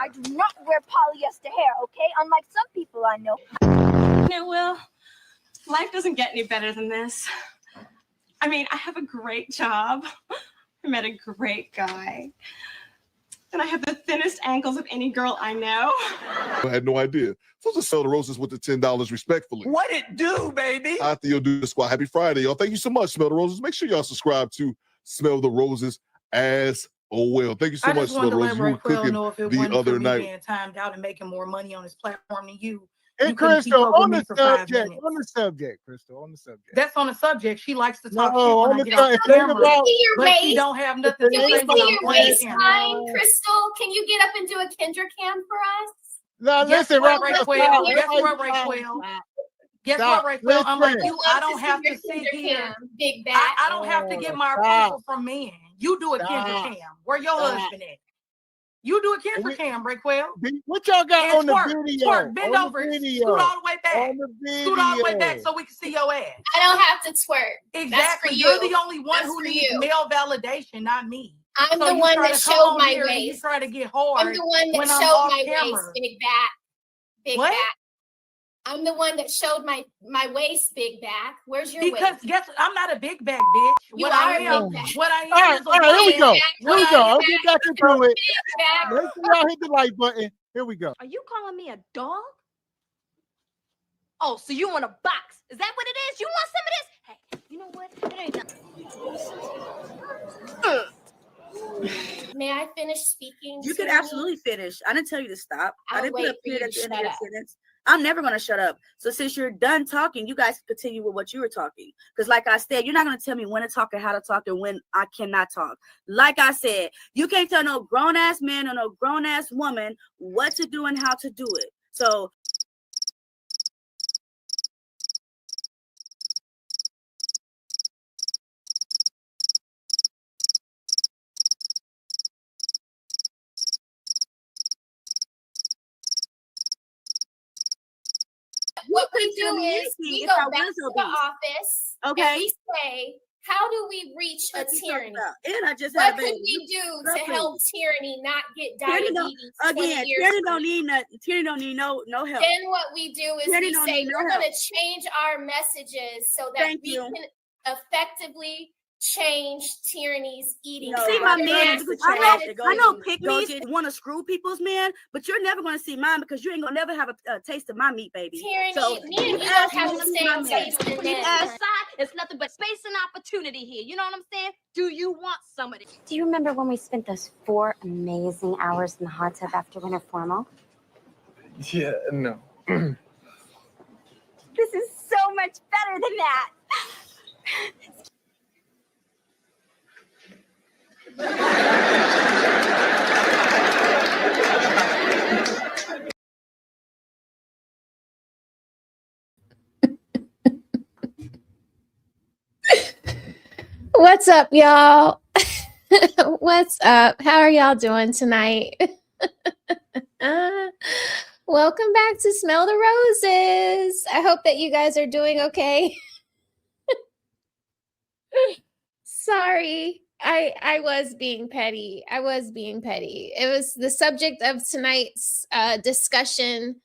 I do not wear polyester hair, okay? Unlike some people I know. Yeah, well, life doesn't get any better than this. I mean, I have a great job. I met a great guy. And I have the thinnest ankles of any girl I know. I had no idea. Supposed to sell the roses with the $10 respectfully. What it do, baby? I think you'll do the squad. Happy Friday, y'all. Thank you so much, Smell the Roses. Make sure y'all subscribe to Smell the Roses as well. Thank you so much, Smell the Roses. You were cooking the other night. Being timed out and making more money on this platform than you. And Crystal, on the subject, Crystal, on the subject. That's on the subject. She likes to talk No, shit on when the I get on subject. camera, Your but she waist. don't have nothing to Can we say see when I'm your on the waistline, camera. Crystal? Can you get up and do a Kendra cam for us? No, Guess listen, what, Raquel. Raquel? Guess what, Raquel? Unlike you, I don't have to sit here. Big back. I don't have to get my approval from men. You do a Kendra cam. Where your husband at? You do a Kendra cam, Raquel. What y'all got And on the twerk, video? twerk, bend On over, the video. scoot all the way back. On the video. Scoot all the way back so we can see your ass. I don't have to twerk. Exactly. That's for You're you. the only one That's who for needs you. male validation, not me. I'm So the you one try that to come showed on my here and waist. You try to get hard. I'm the one that when I'm showed off my camera. waist, big back. Big What? back. I'm the one that showed my waist, big back. Where's your Because waist? guess what? I'm not a big back bitch. You are a big back. What I am All right, is a all right, here we woman. go. Here we go. I'll get back into it. Big back. Let's see y'all hit the like button. Here we go. Are you calling me a dog? Oh, so you want a box? Is that what it is? You want some of this? Hey, you know what? It ain't nothing. May I finish speaking? You can Tiffany? absolutely finish. I didn't tell you to stop. I I'll didn't put wait a for period you at to the end of shut your up. sentence. I'm never going to shut up. So since you're done talking, you guys continue with what you were talking. Because like I said, you're not going to tell me when to talk and how to talk and when I cannot talk. Like I said, you can't tell no grown-ass man or no grown-ass woman what to do and how to do it. So What we do is we go back to the office Okay. and we say, how do we reach a tyranny? And I just What had a could baby. we do to Nothing. help tyranny not get Tyranny diabetes? don't, 20 again, years tyranny from don't now? need nothing. Tyranny don't need no help. Then what we do is Tyranny we don't say need no we're help. going to change our messages so that Thank we you. can effectively change tyranny's eating. No, see my habits. man. That's the I strategy. know pick-me's want to screw people's man, but you're never going to see mine because you ain't going to never have a taste of my meat, baby. Tyranny, So me and you don't ask have me the to see my same man. taste in Put men. it aside, it's nothing but space and opportunity here. You know what I'm saying? Do you want some of it? Do you remember when we spent those 4 amazing hours in the hot tub after winter formal? Yeah, no. This is so much better than that. What's up, y'all? What's up? How are y'all doing tonight? Welcome back to Smell the Roses. I hope that you guys are doing okay. Sorry, I was being petty. I was being petty. It was the subject of tonight's discussion.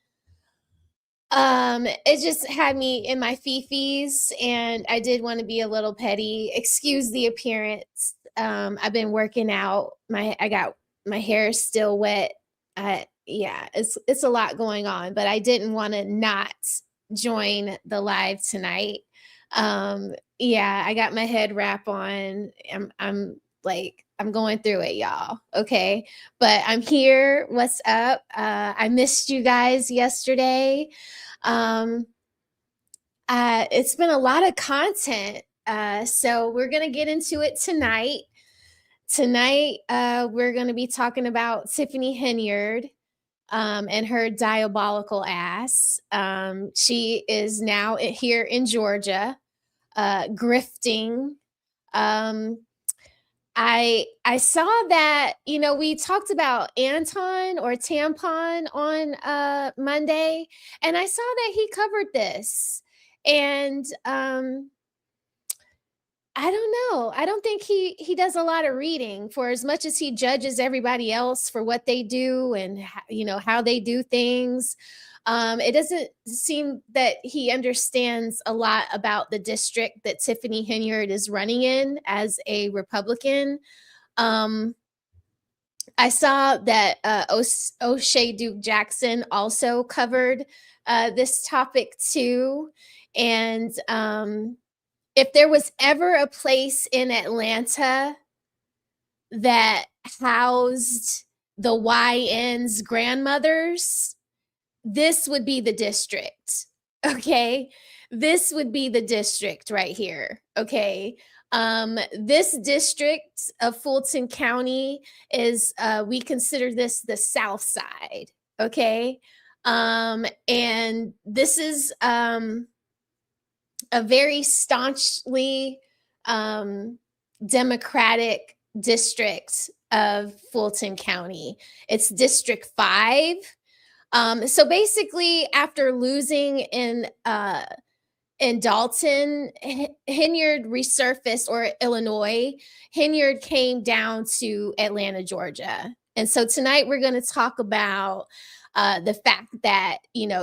It just had me in my fifis, and I did want to be a little petty. Excuse the appearance. I've been working out. I got my hair is still wet. Yeah, it's a lot going on, but I didn't want to not join the live tonight. Yeah, I got my head wrap on. I'm going through it, y'all. Okay. But I'm here. What's up? I missed you guys yesterday. It's been a lot of content. So we're going to get into it tonight. Tonight, we're going to be talking about Tiffany Henyard, and her diabolical ass. She is now here in Georgia, grifting. I saw that, we talked about Anton or tampon on Monday, and I saw that he covered this. And I don't know. I don't think he does a lot of reading, for as much as he judges everybody else for what they do and how they do things. It doesn't seem that he understands a lot about the district that Tiffany Henyard is running in as a Republican. I saw that O'Shea Duke Jackson also covered this topic too. And if there was ever a place in Atlanta that housed the YN's grandmothers, this would be the district. Okay. This would be the district right here. Okay. This district of Fulton County is, we consider this the South Side. Okay. And this is, a very staunchly Democratic district of Fulton County. It's District 5. So basically, after losing in Dolton, Henyard resurfaced, or Illinois. Henyard came down to Atlanta, Georgia. And so tonight we're going to talk about the fact that,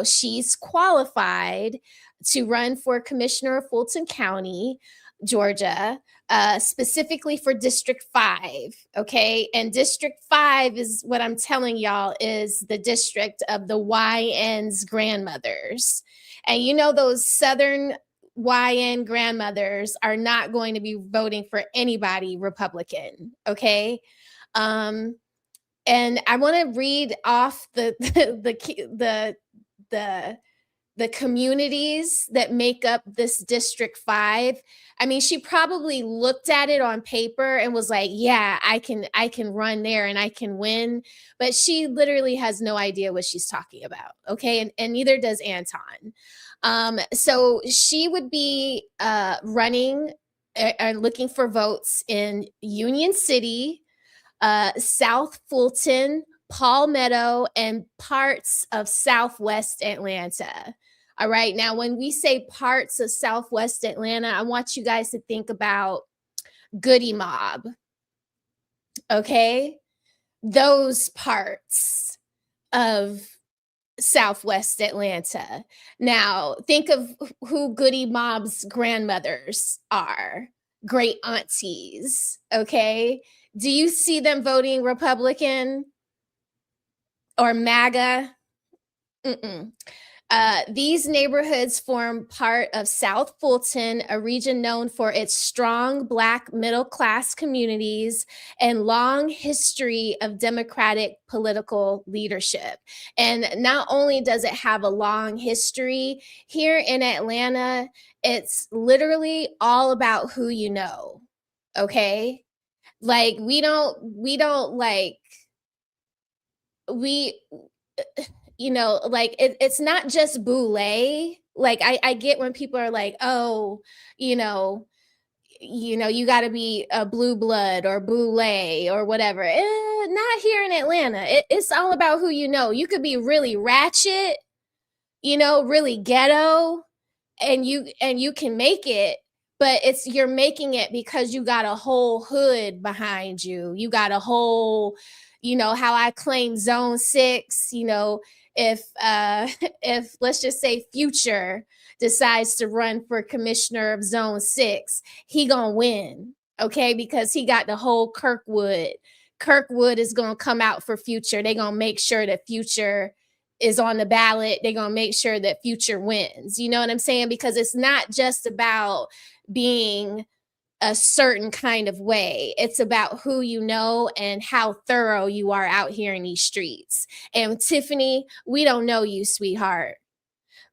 she's qualified to run for commissioner of Fulton County, Georgia, specifically for District 5. Okay. And District 5 is what I'm telling y'all is the district of the YN's grandmothers. And those Southern YN grandmothers are not going to be voting for anybody Republican. Okay. And I want to read off the communities that make up this District 5. I mean, she probably looked at it on paper and was like, yeah, I can run there and I can win. But she literally has no idea what she's talking about. Okay. And neither does Anton. So she would be running or looking for votes in Union City, South Fulton, Palmetto, and parts of Southwest Atlanta. All right. Now, when we say parts of Southwest Atlanta, I want you guys to think about Goody Mob. Okay. Those parts of Southwest Atlanta. Now, think of who Goody Mob's grandmothers are. Great aunties. Okay. Do you see them voting Republican or MAGA? These neighborhoods form part of South Fulton, a region known for its strong Black middle-class communities and long history of Democratic political leadership. And not only does it have a long history, here in Atlanta, it's literally all about who you know, okay? Like, it's not just boule. Like, I get when people are like, oh, you got to be a blue blood or boule or whatever. Not here in Atlanta. It's all about who you know. You could be really ratchet, really ghetto, and you can make it, but you're making it because you got a whole hood behind you. You got a whole, how I claim Zone 6, if let's just say Future decides to run for commissioner of Zone 6, he gonna win, okay? Because he got the whole Kirkwood. Kirkwood is gonna come out for Future. They're gonna make sure that Future is on the ballot. They're gonna make sure that Future wins. You know what I'm saying? Because it's not just about being a certain kind of way. It's about who you know and how thorough you are out here in these streets. And Tiffany, we don't know you, sweetheart.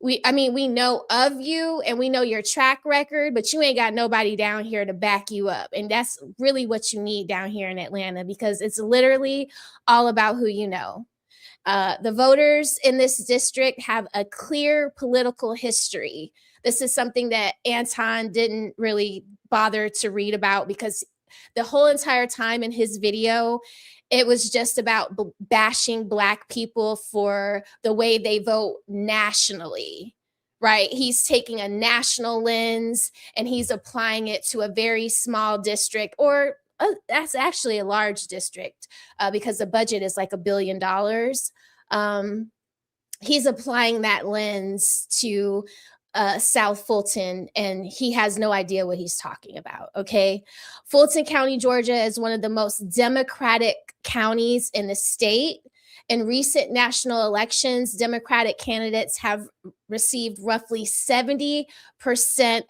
We know of you and we know your track record, but you ain't got nobody down here to back you up. And that's really what you need down here in Atlanta, because it's literally all about who you know. The voters in this district have a clear political history. This is something that Anton didn't really bother to read about, because the whole entire time in his video, it was just about bashing Black people for the way they vote nationally, right? He's taking a national lens and he's applying it to a very small district, or that's actually a large district because the budget is like $1 billion. He's applying that lens to South Fulton, and he has no idea what he's talking about, okay? Fulton County, Georgia is one of the most Democratic counties in the state. In recent national elections, Democratic candidates have received roughly 70%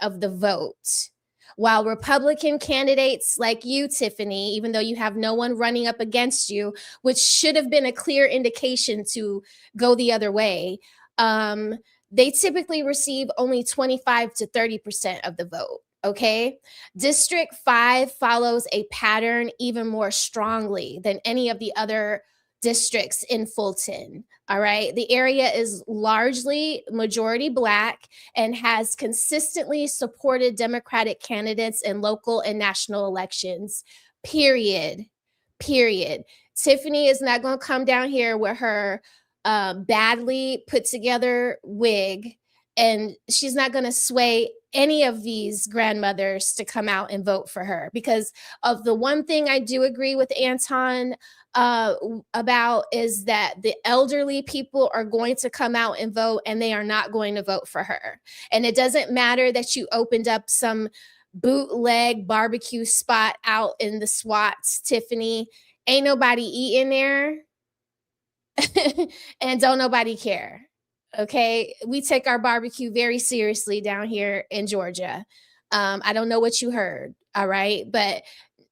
of the vote, while Republican candidates like you, Tiffany, even though you have no one running up against you, which should have been a clear indication to go the other way, they typically receive only 25 to 30% of the vote, okay? District 5 follows a pattern even more strongly than any of the other districts in Fulton, all right? The area is largely majority Black and has consistently supported Democratic candidates in local and national elections, period. Tiffany is not going to come down here with her badly put together wig, and she's not going to sway any of these grandmothers to come out and vote for her, because of the one thing I do agree with Anton about is that the elderly people are going to come out and vote, and they are not going to vote for her. And it doesn't matter that you opened up some bootleg barbecue spot out in the SWATs, Tiffany. Ain't nobody eating there. And don't nobody care. Okay, we take our barbecue very seriously down here in Georgia. I don't know what you heard, all right, but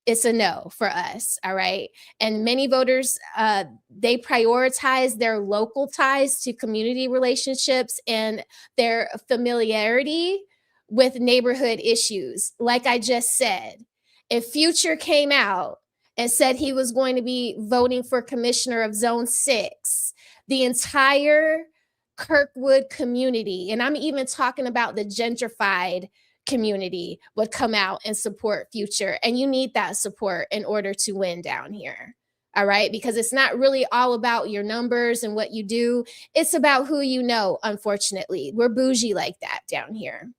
it's a no for us, all right? And many voters, they prioritize their local ties to community relationships and their familiarity with neighborhood issues. Like I just said, if Future came out and said he was going to be voting for commissioner of Zone 6, the entire Kirkwood community, and I'm even talking about the gentrified community, would come out and support Future. And you need that support in order to win down here. All right, because it's not really all about your numbers and what you do. It's about who you know, unfortunately. We're bougie like that down here.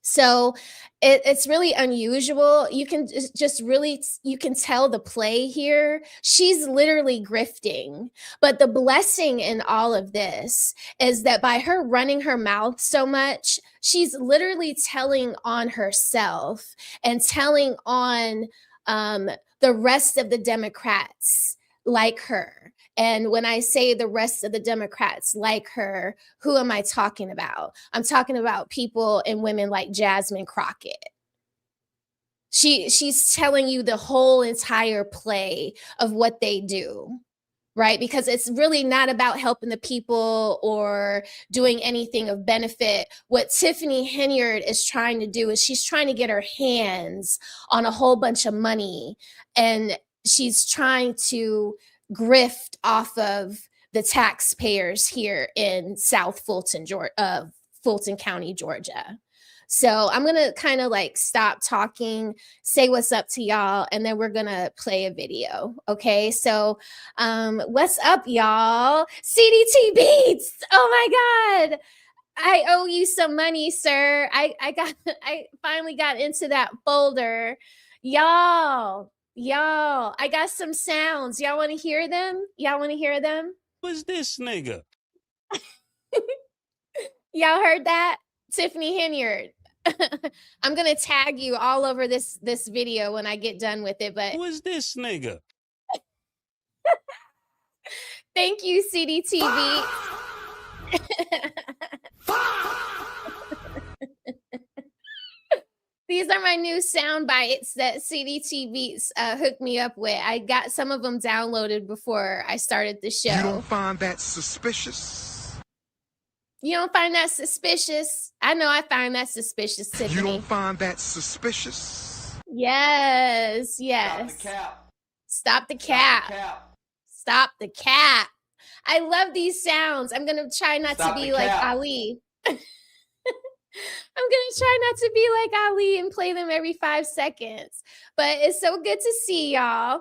So it's really unusual. You can just really, you can tell the play here. She's literally grifting. But the blessing in all of this is that by her running her mouth so much, she's literally telling on herself and telling on the rest of the Democrats like her. And when I say the rest of the Democrats like her, who am I talking about? I'm talking about people and women like Jasmine Crockett. She's telling you the whole entire play of what they do, right? Because it's really not about helping the people or doing anything of benefit. What Tiffany Henyard is trying to do is she's trying to get her hands on a whole bunch of money, and she's trying to grift off of the taxpayers here in South Fulton, Fulton County, Georgia. So I'm going to kind of like stop talking, say what's up to y'all, and then we're going to play a video. Okay. So what's up, y'all? CDT Beats. Oh my God. I owe you some money, sir. I finally got into that folder. Y'all, I got some sounds. Y'all want to hear them? Who's this nigga? Y'all heard that? Tiffany Henyard. I'm going to tag you all over this video when I get done with it, but Who's this nigga? thank you, CDTV. These are my new sound bites that CDT Beats hooked me up with. I got some of them downloaded before I started the show. You don't find that suspicious? You don't find that suspicious? I know I find that suspicious, Tiffany. You don't find that suspicious? Yes. Stop the cap. I love these sounds. I'm going to try not to be like Ali. I'm going to try not to be like Ali and play them every 5 seconds. But it's so good to see y'all.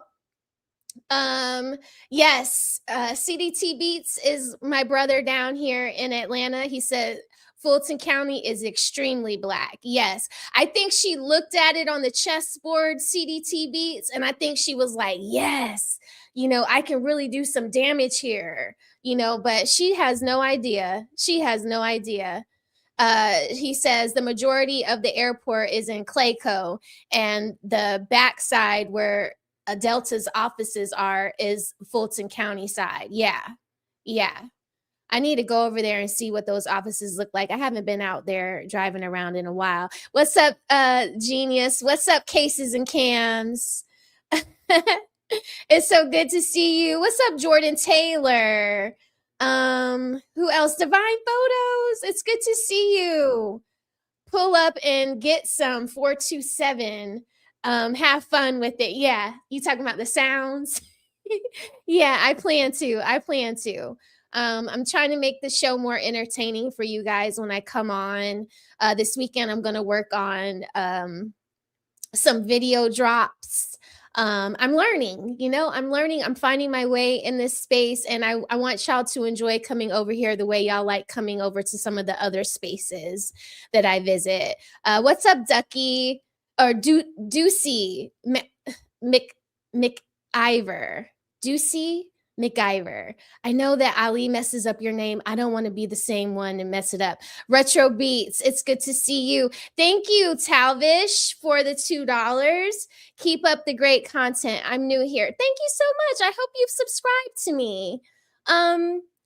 Yes, CDT Beats is my brother down here in Atlanta. He said Fulton County is extremely Black. Yes. I think she looked at it on the chessboard, CDT Beats, and I think she was like, yes, you know, I can really do some damage here, you know, but she has no idea. She has no idea. He says the majority of the airport is in Clayco, and the backside where Delta's offices are is Fulton County side. Yeah. Yeah. I need to go over there and see what those offices look like. I haven't been out there driving around in a while. What's up, Genius? What's up, Cases and Cams? It's so good to see you. What's up, Jordan Taylor? Who else? Divine Photos. It's good to see you. Pull up and get some 427. Have fun with it. Yeah. You talking about the sounds? Yeah, I plan to. I'm trying to make the show more entertaining for you guys when I come on. This weekend, I'm going to work on some video drops. I'm learning, I'm finding my way in this space, and I want y'all to enjoy coming over here the way y'all like coming over to some of the other spaces that I visit. What's up, Ducky? Or Ducey McIver. Ducey McIver. I know that Ali messes up your name. I don't want to be the same one and mess it up. Retro Beats, it's good to see you. Thank you, Talvish, for the $2. Keep up the great content. I'm new here. Thank you so much. I hope you've subscribed to me.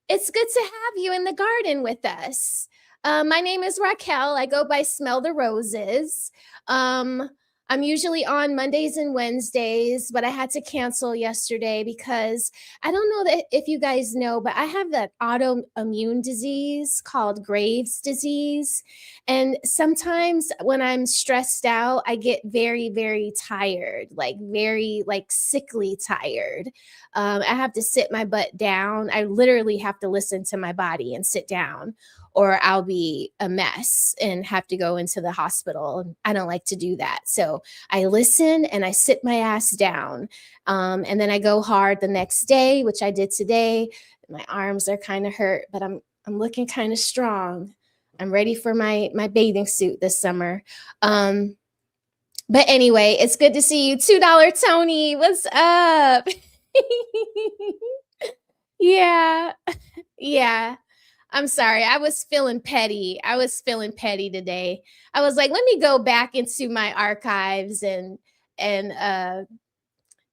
It's good to have you in the garden with us. My name is Raquel. I go by Smell the Roses. I'm usually on Mondays and Wednesdays, but I had to cancel yesterday because I don't know that if you guys know, but I have that autoimmune disease called Graves' disease. And sometimes when I'm stressed out, I get very, very tired, very sickly tired. I have to sit my butt down. I literally have to listen to my body and sit down, or I'll be a mess and have to go into the hospital. I don't like to do that. So I listen and I sit my ass down. And then I go hard the next day, which I did today. My arms are kind of hurt, but I'm looking kind of strong. I'm ready for my bathing suit this summer. But anyway, it's good to see you. $2 Tony, what's up? Yeah. I'm sorry. I was feeling petty. Today. I was like, let me go back into my archives and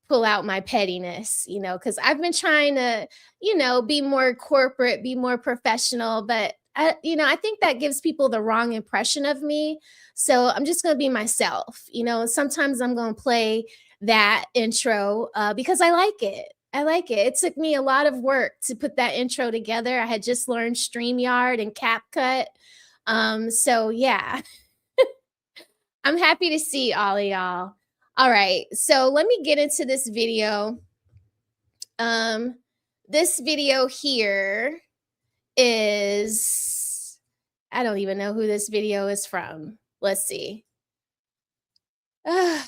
pull out my pettiness, because I've been trying to, be more corporate, be more professional, but I think that gives people the wrong impression of me. So I'm just going to be myself, sometimes I'm going to play that intro because I like it. It took me a lot of work to put that intro together. I had just learned StreamYard and CapCut. So yeah, I'm happy to see all of y'all. All right, so let me get into this video. This video here is, I don't even know who this video is from. Let's see. I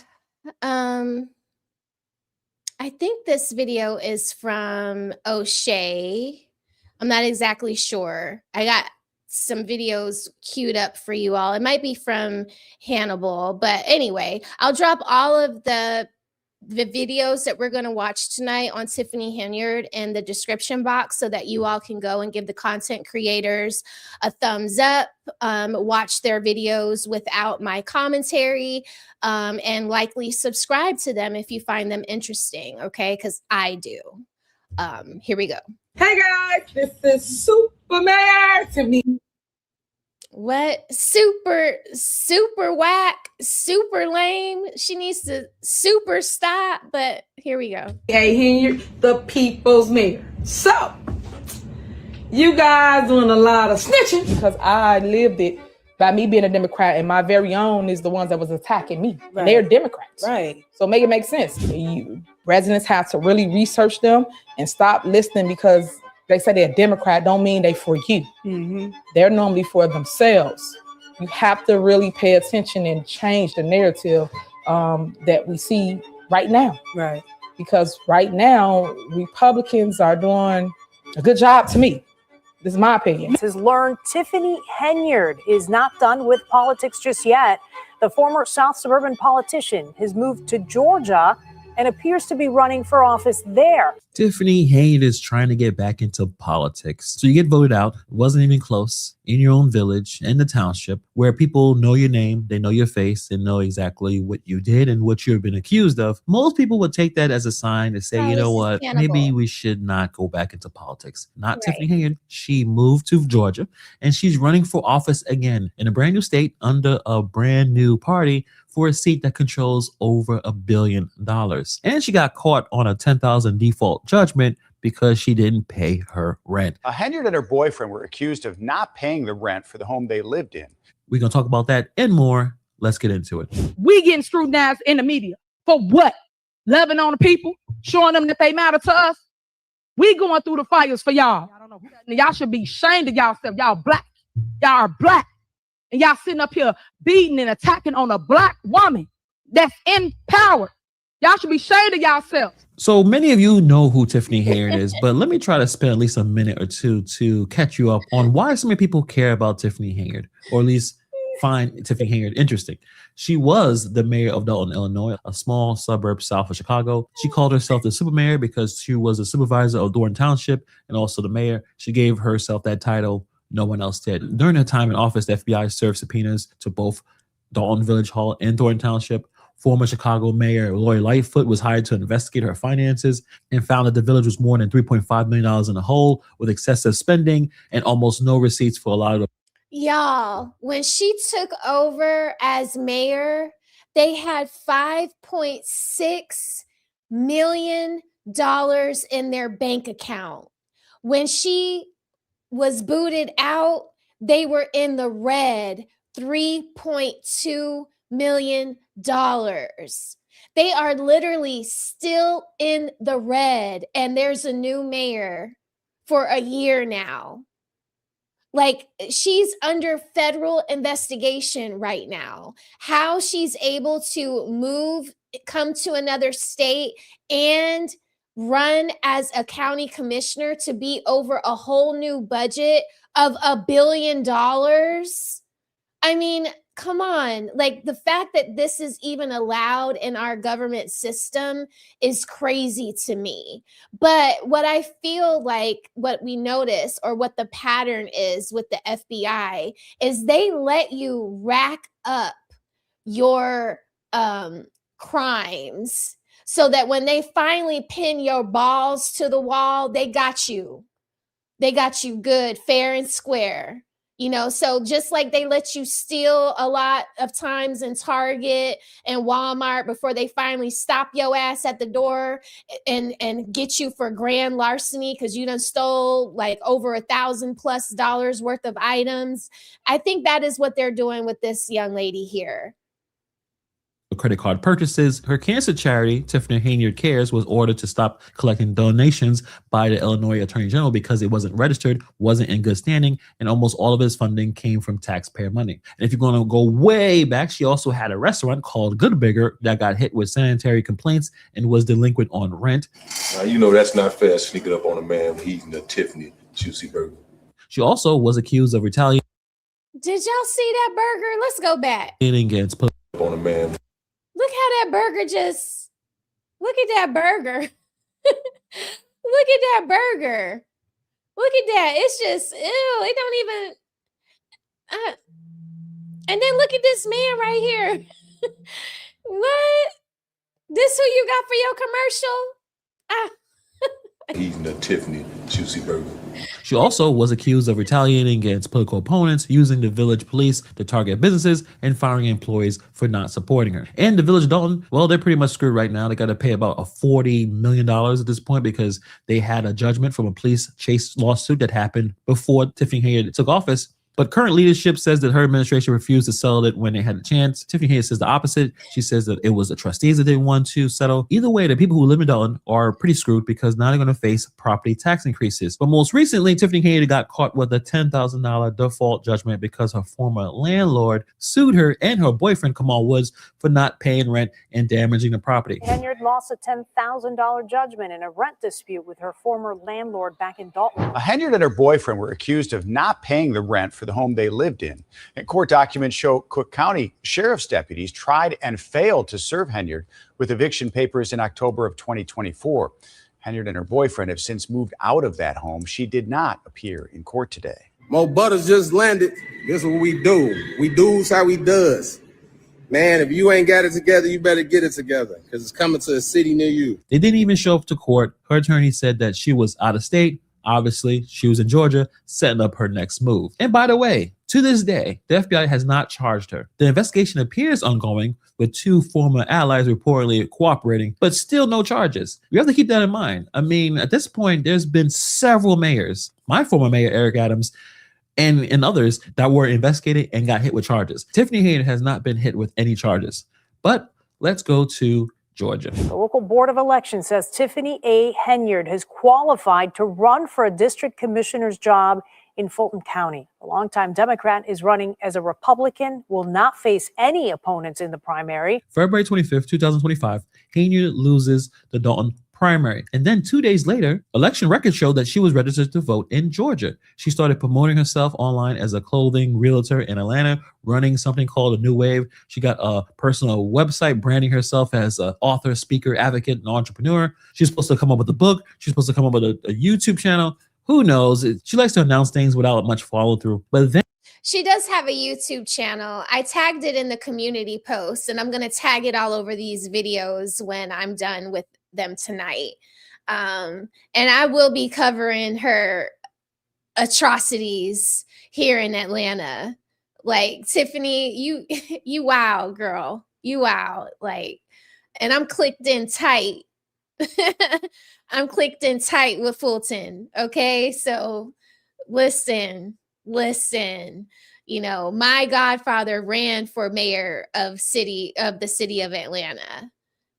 think this video is from O'Shea. I'm not exactly sure. I got some videos queued up for you all. It might be from Hannibal, but anyway, I'll drop all of the videos that we're going to watch tonight on Tiffany Henyard in the description box so that you all can go and give the content creators a thumbs up, watch their videos without my commentary, and likely subscribe to them if you find them interesting, okay? Because I do. Here we go. Hey guys, this is Superman Tiffany. What? Super whack, super lame. She needs to super stop, but here we go. Hey, Henyard, the people's mayor. So, you guys doing a lot of snitching because I lived it by me being a Democrat, and my very own is the ones that was attacking me. Right. And they're Democrats. Right. So make it make sense. Residents have to really research them and stop listening because they say they're a Democrat, don't mean they for you. Mm-hmm. They're normally for themselves. You have to really pay attention and change the narrative that we see right now. Right. Because right now, Republicans are doing a good job to me. This is my opinion. Has learned Tiffany Henyard is not done with politics just yet. The former South suburban politician has moved to Georgia and appears to be running for office there. Tiffany Henyard is trying to get back into politics. So you get voted out. It wasn't even close. In your own village, in the township, where people know your name, they know your face, and know exactly what you did and what you've been accused of. Most people would take that as a sign to say, you know what, maybe we should not go back into politics. Not right. Tiffany Henyard. She moved to Georgia, and she's running for office again in a brand new state under a brand new party for a seat that controls over $1 billion. And she got caught on a $10,000 default judgment because she didn't pay her rent. Henyard and her boyfriend were accused of not paying the rent for the home they lived in. We're going to talk about that and more. Let's get into it. We getting scrutinized in the media. For what? Loving on the people? Showing them that they matter to us? We going through the fires for y'all. Y'all should be ashamed of yourself. Y'all black. Y'all are black. And y'all sitting up here beating and attacking on a black woman that's in power. Y'all should be ashamed of yourselves. So many of you know who Tiffany Henyard is, but let me try to spend at least a minute or two to catch you up on why so many people care about Tiffany Henyard, or at least find Tiffany Henyard interesting. She was the mayor of Dolton, Illinois, a small suburb south of Chicago. She called herself the super mayor because she was a supervisor of Dolton Township and also the mayor. She gave herself that title. No one else did. During her time in office, the FBI served subpoenas to both Dolton Village Hall and Thornton Township. Former Chicago Mayor Lori Lightfoot was hired to investigate her finances and found that the village was more than $3.5 million in the hole with excessive spending and almost no receipts for a lot of the. Y'all, when she took over as mayor, they had $5.6 million in their bank account. When she was booted out, they were in the red, $3.2 million. They are literally still in the red, and there's a new mayor for a year now. Like, she's under federal investigation right now. How she's able to come to another state and run as a county commissioner to be over a whole new budget of $1 billion. I mean, come on. Like, the fact that this is even allowed in our government system is crazy to me. But what I feel like what we notice, or what the pattern is with the FBI, is they let you rack up your crimes so that when they finally pin your balls to the wall, they got you. They got you good, fair and square. You know, so just like they let you steal a lot of times in Target and Walmart before they finally stop your ass at the door and get you for grand larceny because you done stole like over $1,000+ worth of items. I think that is what they're doing with this young lady here. Credit card purchases. Her cancer charity, Tiffany Henyard Cares, was ordered to stop collecting donations by the Illinois Attorney General because it wasn't registered, wasn't in good standing, and almost all of his funding came from taxpayer money. And if you're going to go way back, she also had a restaurant called Good Burger that got hit with sanitary complaints and was delinquent on rent. Now, you know that's not fair, sneaking up on a man when he's eating a Tiffany juicy burger. She also was accused of retaliating. Did y'all see that burger? Let's go back. Against on a man. Look how that burger just, look at that burger. Look at that burger. Look at that. It's just, ew, it don't even, and then look at this man right here. What? This who you got for your commercial? Eating a Tiffany juicy burger. She also was accused of retaliating against political opponents, using the village police to target businesses, and firing employees for not supporting her. And the village of Dolton, well, they're pretty much screwed right now. They got to pay about $40 million at this point because they had a judgment from a police chase lawsuit that happened before Tiffany Henyard took office. But current leadership says that her administration refused to settle it when they had a chance. Tiffany Henyard says the opposite. She says that it was the trustees that didn't want to settle. Either way, the people who live in Dolton are pretty screwed because now they're going to face property tax increases. But most recently, Tiffany Henyard got caught with a $10,000 default judgment because her former landlord sued her and her boyfriend, Kamal Woods, for not paying rent and damaging the property. Henyard lost a $10,000 judgment in a rent dispute with her former landlord back in Dolton. Henyard and her boyfriend were accused of not paying the rent for the home they lived in. And court documents show Cook County Sheriff's deputies tried and failed to serve Henyard with eviction papers in October of 2024. Henyard and her boyfriend have since moved out of that home. She did not appear in court today. Mo Butters just landed. This is what we do. We do's how we does. Man, if you ain't got it together, you better get it together because it's coming to a city near you. They didn't even show up to court. Her attorney said that she was out of state. Obviously, she was in Georgia, setting up her next move. And by the way, to this day, the FBI has not charged her. The investigation appears ongoing, with 2 former allies reportedly cooperating, but still no charges. We have to keep that in mind. I mean, at this point, there's been several mayors, my former mayor, Eric Adams, and others that were investigated and got hit with charges. Tiffany Henyard has not been hit with any charges. But let's go to Georgia. The local board of elections says Tiffany A. Henyard has qualified to run for a district commissioner's job in Fulton County. A longtime Democrat is running as a Republican, will not face any opponents in the primary. February 25th, 2025, Henyard loses the Dolton primary. And then 2 days later, election records show that she was registered to vote in Georgia. She started promoting herself online as a clothing realtor in Atlanta, running something called a New Wave. She got a personal website branding herself as an author, speaker, advocate, and entrepreneur. She's supposed to come up with a book. She's supposed to come up with a YouTube channel. Who knows? She likes to announce things without much follow through. But then she does have a YouTube channel. I tagged it in the community post, and I'm going to tag it all over these videos when I'm done with them tonight. And I will be covering her atrocities here in Atlanta. Like, Tiffany, you wow, girl. You wow. Like, and I'm clicked in tight. I'm clicked in tight with Fulton. Okay. So listen, you know, my godfather ran for mayor of the city of Atlanta.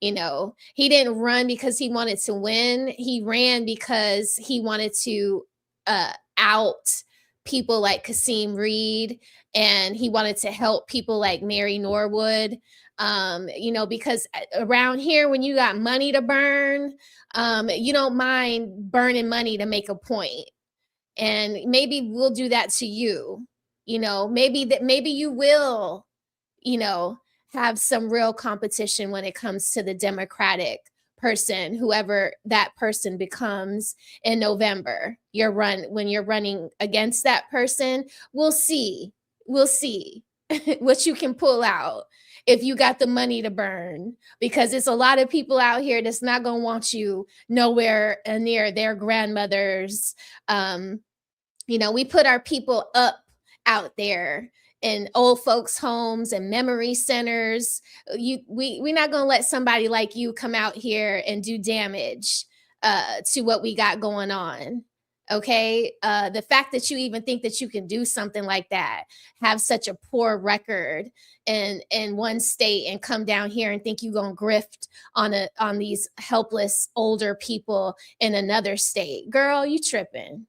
You know, he didn't run because he wanted to win. He ran because he wanted to out people like Kasim Reed, and he wanted to help people like Mary Norwood. You know, because around here, when you got money to burn, you don't mind burning money to make a point. And maybe we'll do that to you. You know, maybe you will, you know, have some real competition when it comes to the Democratic person, whoever that person becomes in November. When you're running against that person, we'll see what you can pull out if you got the money to burn, because it's a lot of people out here that's not going to want you nowhere near their grandmothers. You know, we put our people up out there in old folks' homes and memory centers. We're not going to let somebody like you come out here and do damage to what we got going on. Okay. The fact that you even think that you can do something like that, have such a poor record in one state, and come down here and think you're going to grift on these helpless older people in another state. Girl, you tripping.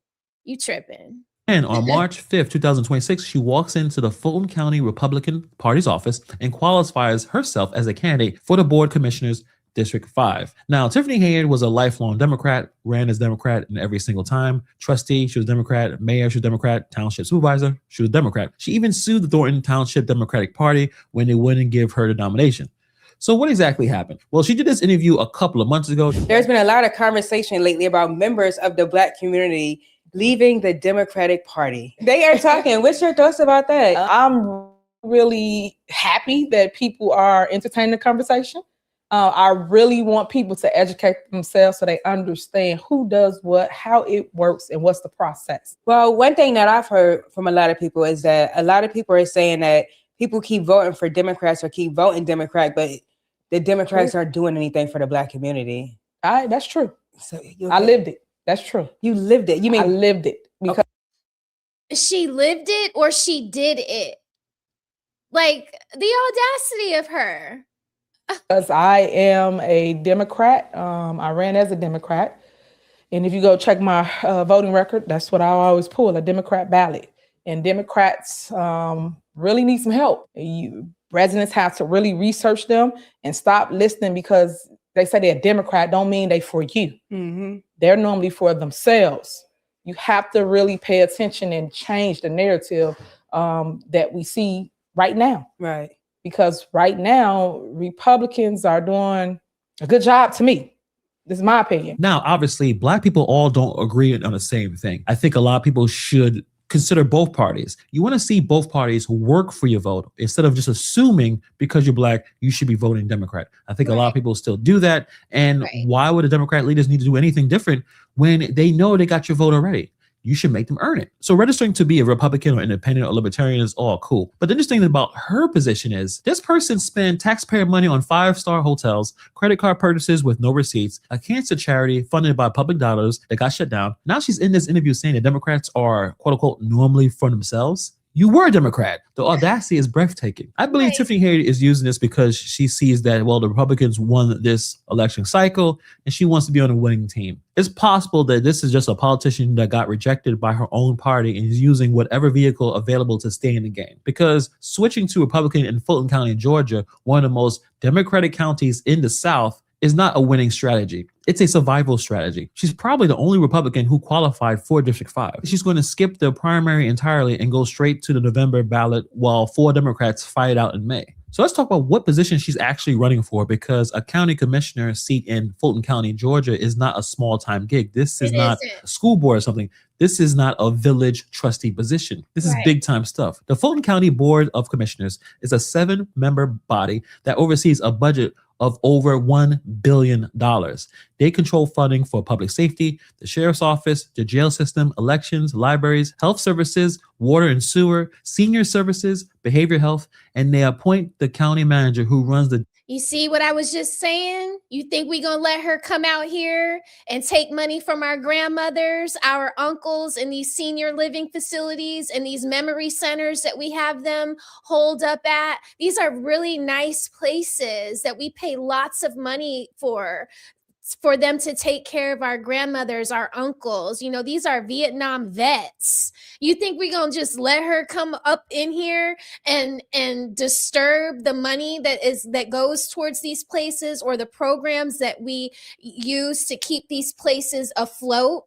And on March 5th, 2026, she walks into the Fulton County Republican Party's office and qualifies herself as a candidate for the Board Commissioners District 5. Now, Tiffany Henyard was a lifelong Democrat, ran as Democrat in every single time. Trustee, she was Democrat. Mayor, she was Democrat. Township supervisor, she was Democrat. She even sued the Thornton Township Democratic Party when they wouldn't give her the nomination. So what exactly happened? Well, she did this interview a couple of months ago. There's been a lot of conversation lately about members of the Black community leaving the Democratic Party. They are talking. What's your thoughts about that? I'm really happy that people are entertaining the conversation. I really want people to educate themselves so they understand who does what, how it works, and what's the process. Well, one thing that I've heard from a lot of people is that a lot of people are saying that people keep voting for Democrats or keep voting Democrat, but the Democrats aren't doing anything for the Black community. That's true. So I lived it. That's true. You lived it. You mean I lived it because she lived it or she did it. Like, the audacity of her. Because I am a Democrat. I ran as a Democrat. And if you go check my voting record, that's what I always pull, a Democrat ballot. And Democrats really need some help. Residents have to really research them and stop listening because they say they're a Democrat, don't mean they for you. Mm-hmm. They're normally for themselves. You have to really pay attention and change the narrative that we see right now. Right. Because right now, Republicans are doing a good job to me. This is my opinion. Now, obviously, Black people all don't agree on the same thing. I think a lot of people should consider both parties. You want to see both parties work for your vote instead of just assuming because you're Black, you should be voting Democrat. I think a lot of people still do that. And why would the Democrat leaders need to do anything different when they know they got your vote already? You should make them earn it. So registering to be a Republican or independent or libertarian is all cool. But the interesting thing about her position is this person spent taxpayer money on 5-star hotels, credit card purchases with no receipts, a cancer charity funded by public dollars that got shut down. Now she's in this interview saying that Democrats are, quote unquote, normally for themselves. You were a Democrat. The audacity is breathtaking. I believe Tiffany Henyard is using this because she sees that, well, the Republicans won this election cycle and she wants to be on a winning team. It's possible that this is just a politician that got rejected by her own party and is using whatever vehicle available to stay in the game. Because switching to Republican in Fulton County, Georgia, one of the most Democratic counties in the South, is not a winning strategy. It's a survival strategy. She's probably the only Republican who qualified for District 5. She's going to skip the primary entirely and go straight to the November ballot while 4 Democrats fight it out in May. So let's talk about what position she's actually running for, because a county commissioner seat in Fulton County, Georgia is not a small time gig. This is not a school board or something. This is not a village trustee position. This is big time stuff. The Fulton County Board of Commissioners is a 7-member body that oversees a budget of over $1 billion. They control funding for public safety, the sheriff's office, the jail system, elections, libraries, health services, water and sewer, senior services, behavioral health, and they appoint the county manager who runs the... You see what I was just saying? You think we gonna let her come out here and take money from our grandmothers, our uncles in these senior living facilities and these memory centers that we have them hold up at? These are really nice places that we pay lots of money for them to take care of our grandmothers, our uncles. You know, these are Vietnam vets. You think we're going to just let her come up in here and disturb the money that goes towards these places or the programs that we use to keep these places afloat?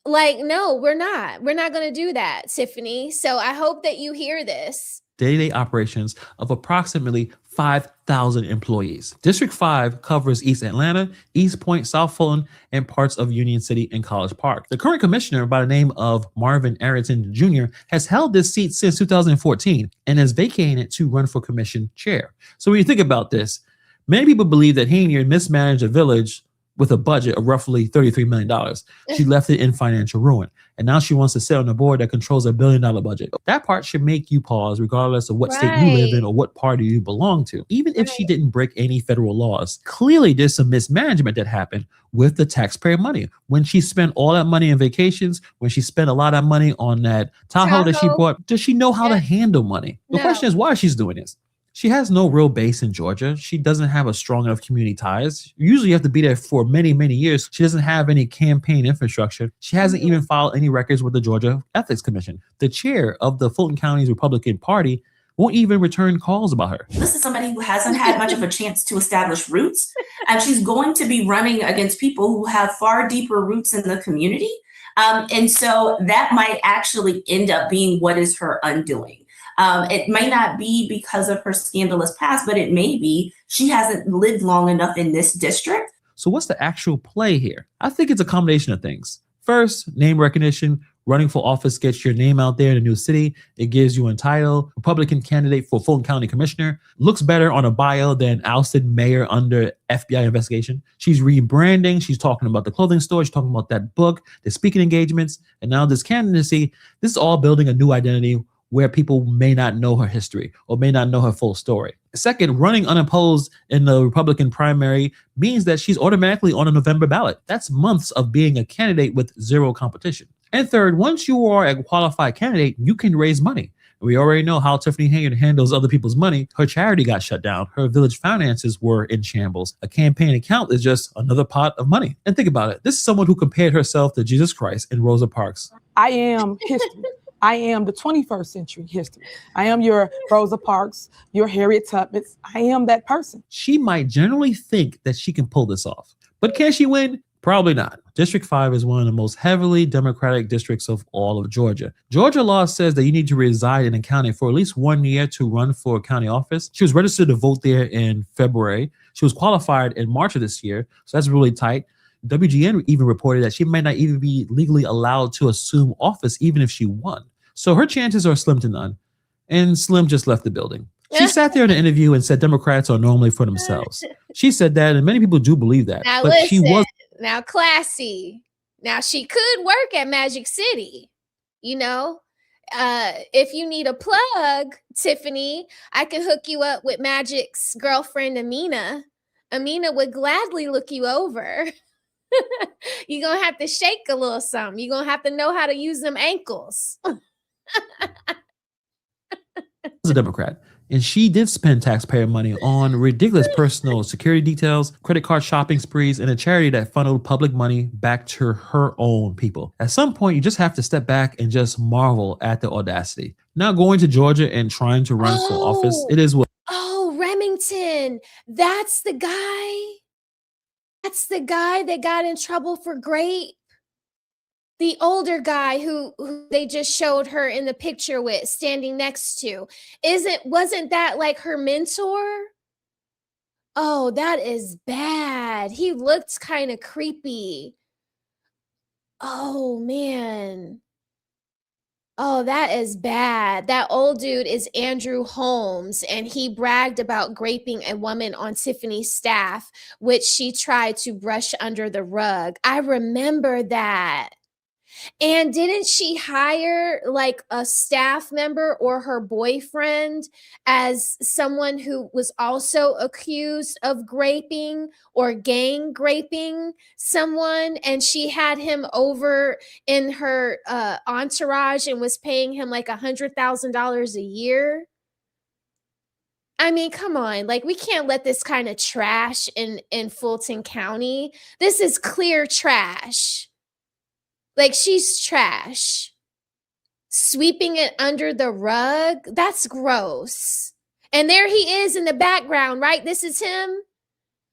Like, no, we're not. We're not going to do that, Tiffany. So I hope that you hear this. Day-to-day operations of approximately 5,000 employees. District 5 covers East Atlanta, East Point, South Fulton, and parts of Union City and College Park. The current commissioner, by the name of Marvin Arrington Jr., has held this seat since 2014 and has vacated it to run for commission chair. So when you think about this, many people believe that Henyard mismanaged a village with a budget of roughly $33 million. She left it in financial ruin. And now she wants to sit on a board that controls $1 billion budget. That part should make you pause regardless of what state you live in or what party you belong to. Even if she didn't break any federal laws, clearly there's some mismanagement that happened with the taxpayer money. When she spent all that money on vacations, when she spent a lot of money on that Tahoe that she bought, does she know how to handle money? The question is why she's doing this. She has no real base in Georgia. She doesn't have a strong enough community ties. Usually you have to be there for many, many years. She doesn't have any campaign infrastructure. She hasn't even filed any records with the Georgia Ethics Commission. The chair of the Fulton County's Republican Party won't even return calls about her. This is somebody who hasn't had much of a chance to establish roots, and she's going to be running against people who have far deeper roots in the community. And so that might actually end up being what is her undoing. It may not be because of her scandalous past, but it may be she hasn't lived long enough in this district. So what's the actual play here? I think it's a combination of things. First, name recognition. Running for office gets your name out there in a new city. It gives you a title. Republican candidate for Fulton County Commissioner. Looks better on a bio than ousted mayor under FBI investigation. She's rebranding. She's talking about the clothing store. She's talking about that book, the speaking engagements. And now this candidacy, this is all building a new identity where people may not know her history or may not know her full story. Second, running unopposed in the Republican primary means that she's automatically on a November ballot. That's months of being a candidate with zero competition. And third, once you are a qualified candidate, you can raise money. We already know how Tiffany Henyard handles other people's money. Her charity got shut down. Her village finances were in shambles. A campaign account is just another pot of money. And think about it. This is someone who compared herself to Jesus Christ and Rosa Parks. I am history. I am the 21st century history. I am your Rosa Parks, your Harriet Tubmans. I am that person. She might generally think that she can pull this off. But can she win? Probably not. District 5 is one of the most heavily Democratic districts of all of Georgia. Georgia law says that you need to reside in a county for at least 1 year to run for county office. She was registered to vote there in February. She was qualified in March of this year, so that's really tight. WGN even reported that she might not even be legally allowed to assume office even if she won. So her chances are slim to none. And Slim just left the building. She sat there in an interview and said Democrats are normally for themselves. She said that, and many people do believe that. Now but listen, she was now classy. Now she could work at Magic City, you know. If you need a plug, Tiffany, I can hook you up with Magic's girlfriend, Amina. Amina would gladly look you over. You're going to have to shake a little something. You're going to have to know how to use them ankles. a Democrat. And she did spend taxpayer money on ridiculous personal security details, credit card shopping sprees, and a charity that funneled public money back to her own people. At some point, you just have to step back and just marvel at the audacity. Now going to Georgia and trying to run for office, it is what. Oh, Remington. That's the guy. That's the guy that got in trouble for grape. The older guy who they just showed her in the picture with, standing next to. Wasn't that like her mentor? Oh, that is bad. He looked kind of creepy. Oh, man. Oh, that is bad. That old dude is Andrew Holmes, and he bragged about graping a woman on Tiffany's staff, which she tried to brush under the rug. I remember that. And didn't she hire like a staff member or her boyfriend as someone who was also accused of graping or gang graping someone? And she had him over in her entourage and was paying him like $100,000 a year. I mean, come on, like we can't let this kind of trash in Fulton County. This is clear trash. Like she's trash. Sweeping it under the rug. That's gross. And there he is in the background, right? This is him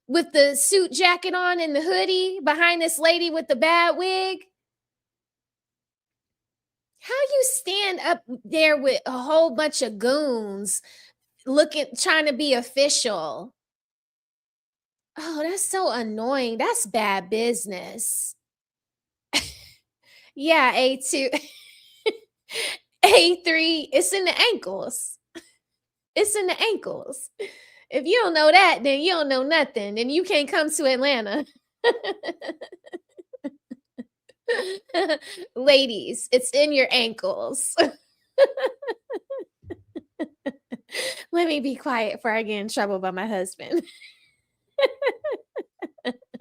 with the suit jacket on and the hoodie behind this lady with the bad wig. How you stand up there with a whole bunch of goons trying to be official? Oh, that's so annoying. That's bad business. Yeah, A2. A3, it's in the ankles. It's in the ankles. If you don't know that, then you don't know nothing. And you can't come to Atlanta. Ladies, it's in your ankles. Let me be quiet before I get in trouble by my husband.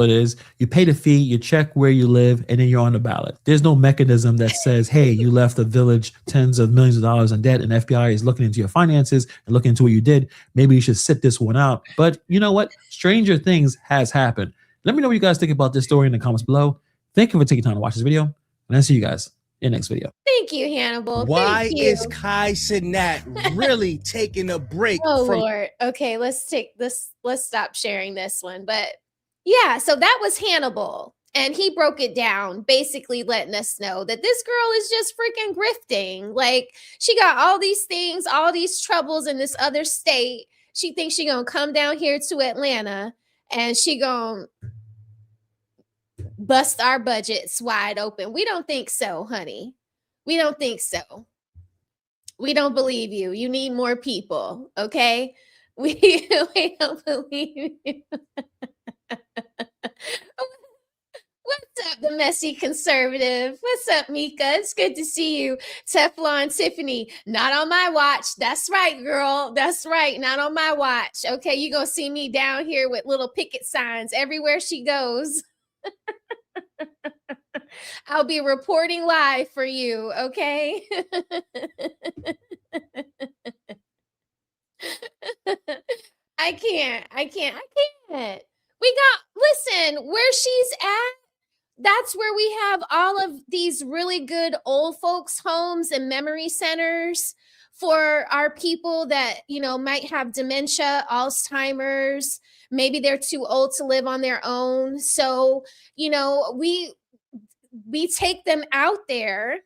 It is you pay the fee, you check where you live, and then you're on the ballot. There's no mechanism that says, hey, you left the village tens of millions of dollars in debt and FBI is looking into your finances and looking into what you did. Maybe you should sit this one out. But you know what? Stranger things has happened. Let me know what you guys think about this story in the comments below. Thank you for taking time to watch this video, and I'll see you guys in the next video. Thank you, Hannibal. Why Thank you. is Kai Cenat really taking a break? Oh, Lord. Okay, let's stop sharing this one. But yeah, so that was Hannibal. And he broke it down, basically letting us know that this girl is just freaking grifting. Like, she got all these things, all these troubles in this other state. She thinks she gonna come down here to Atlanta and she gonna bust our budgets wide open. We don't think so, honey. We don't think so. We don't believe you. You need more people, okay? We don't believe you. What's up, the messy conservative? What's up, Mika? It's good to see you. Teflon Tiffany, not on my watch. That's right, girl. That's right. Not on my watch. Okay, you're going to see me down here with little picket signs everywhere she goes. I'll be reporting live for you, okay? I can't. Listen, where she's at, that's where we have all of these really good old folks homes and memory centers for our people that, might have dementia, Alzheimer's, maybe they're too old to live on their own. So, we take them out there.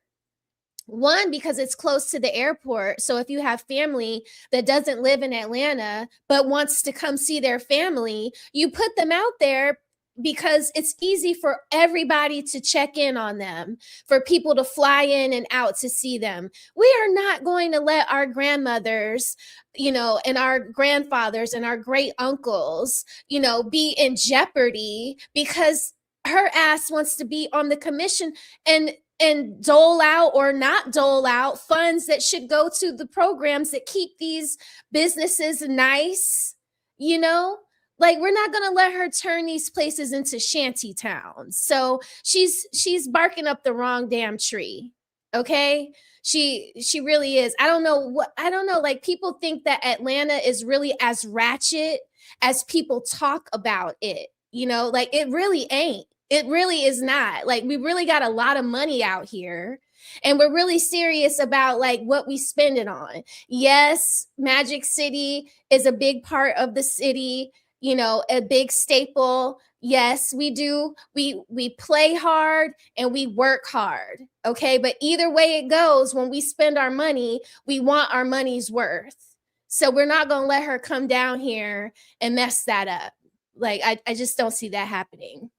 One, because it's close to the airport. So if you have family that doesn't live in Atlanta, but wants to come see their family, you put them out there because it's easy for everybody to check in on them, for people to fly in and out to see them. We are not going to let our grandmothers, and our grandfathers and our great uncles, be in jeopardy because her ass wants to be on the commission and dole out or not dole out funds that should go to the programs that keep these businesses nice, Like, we're not going to let her turn these places into shanty towns. So she's barking up the wrong damn tree. Okay? She really is. I don't know. Like, people think that Atlanta is really as ratchet as people talk about it. Like, it really ain't. It really is not. Like, we really got a lot of money out here. And we're really serious about like what we spend it on. Yes, Magic City is a big part of the city, a big staple. Yes, we do. We play hard and we work hard. Okay. But either way it goes, when we spend our money, we want our money's worth. So we're not going to let her come down here and mess that up. Like, I just don't see that happening.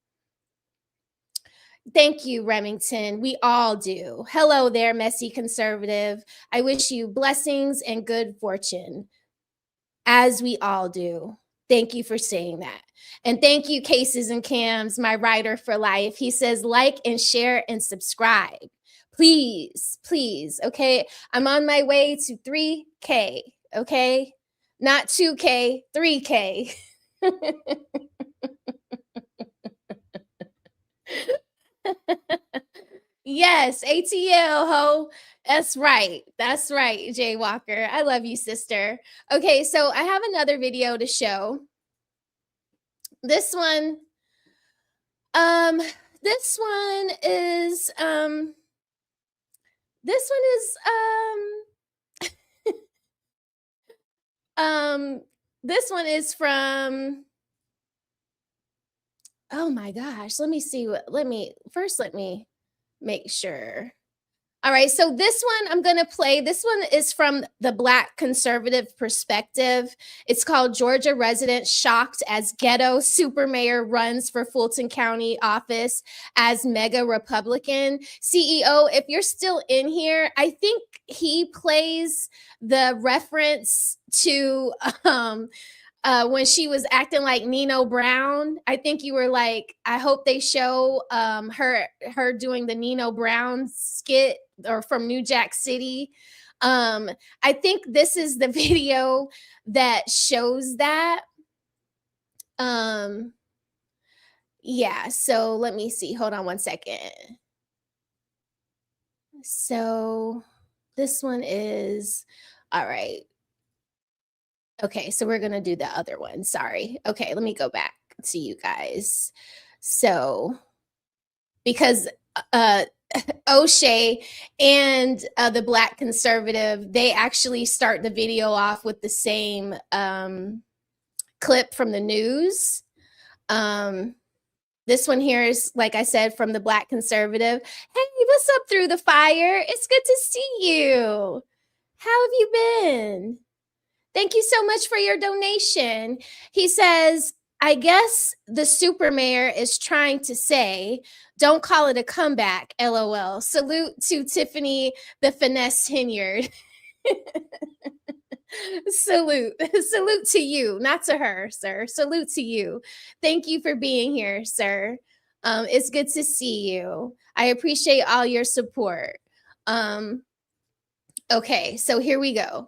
Thank you, Remington. We all do. Hello there, messy conservative. I wish you blessings and good fortune, as we all do. Thank you for saying that. And thank you, Cases and Cams, my writer for life. He says, like and share and subscribe. Please, please. Okay. I'm on my way to 3K. Okay. Not 2K, 3K. Yes, ATL, ho. That's right. That's right, Jay Walker. I love you, sister. Okay, so I have another video to show. This one is this one is from, oh my gosh, let me make sure. All right, so this one I'm going to play. This one is from the Black conservative perspective. It's called Georgia Resident Shocked as Ghetto Super Mayor Runs for Fulton County Office as Mega Republican. CEO, if you're still in here, I think he plays the reference to when she was acting like Nino Brown. I think you were like, I hope they show her doing the Nino Brown skit or from New Jack City. I think this is the video that shows that. Yeah, so let me see. Hold on one second. So this one is, all right. Okay, so we're going to do the other one. Sorry. Okay, let me go back to you guys. So, because O'Shea and the Black conservative, they actually start the video off with the same clip from the news. This one here is, like I said, from the Black conservative. Hey, what's up through the fire? It's good to see you. How have you been? Thank you so much for your donation. He says, I guess the super mayor is trying to say, don't call it a comeback, LOL. Salute to Tiffany the Finesse Henyard. Salute to you, not to her, sir. Salute to you. Thank you for being here, sir. It's good to see you. I appreciate all your support. Okay, so here we go.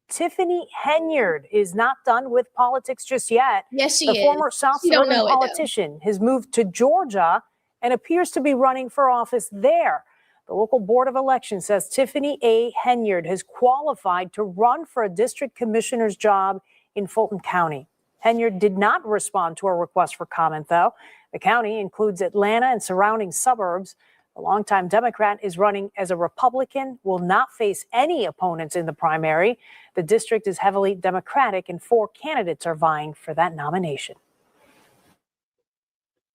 Tiffany Henyard is not done with politics just yet. Yes, she is. is. The former South Suburban politician has moved to Georgia and appears to be running for office there. The local board of elections says Tiffany A. Henyard has qualified to run for a district commissioner's job in Fulton County. Henyard did not respond to a request for comment, though. The county includes Atlanta and surrounding suburbs. The longtime Democrat is running as a Republican, will not face any opponents in the primary. The district is heavily Democratic, and 4 candidates are vying for that nomination.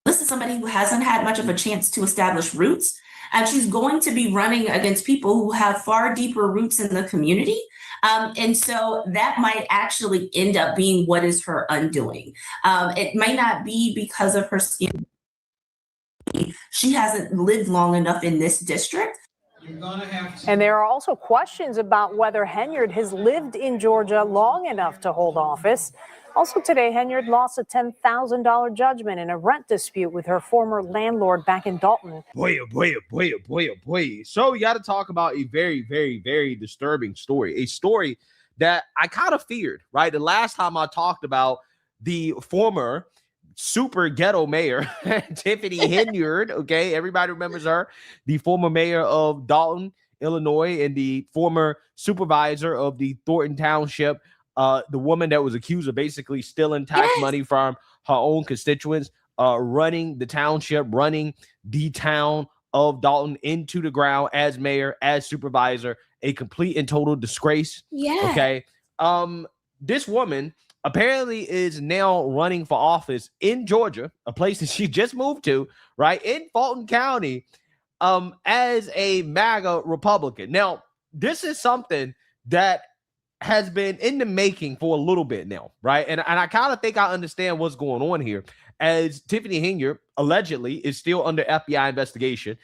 This is somebody who hasn't had much of a chance to establish roots, and she's going to be running against people who have far deeper roots in the community. And so that might actually end up being what is her undoing. It might not be because of her skin. She hasn't lived long enough in this district. And there are also questions about whether Henyard has lived in Georgia long enough to hold office. Also today, Henyard lost a $10,000 judgment in a rent dispute with her former landlord back in Dolton. Boy. So we got to talk about a very, very, very disturbing story. A story that I kind of feared, right? The last time I talked about the former super ghetto mayor, Tiffany Henyard, okay? Everybody remembers her, the former mayor of Dolton, Illinois, and the former supervisor of the Thornton Township, the woman that was accused of basically stealing tax money from her own constituents, running the township, running the town of Dolton into the ground as mayor, as supervisor, a complete and total disgrace. Yeah. Okay. This woman apparently is now running for office in Georgia, a place that she just moved to, right, in Fulton County, as a MAGA Republican. Now, this is something that has been in the making for a little bit now, right? And I kind of think I understand what's going on here, as Tiffany Henyard allegedly is still under FBI investigation.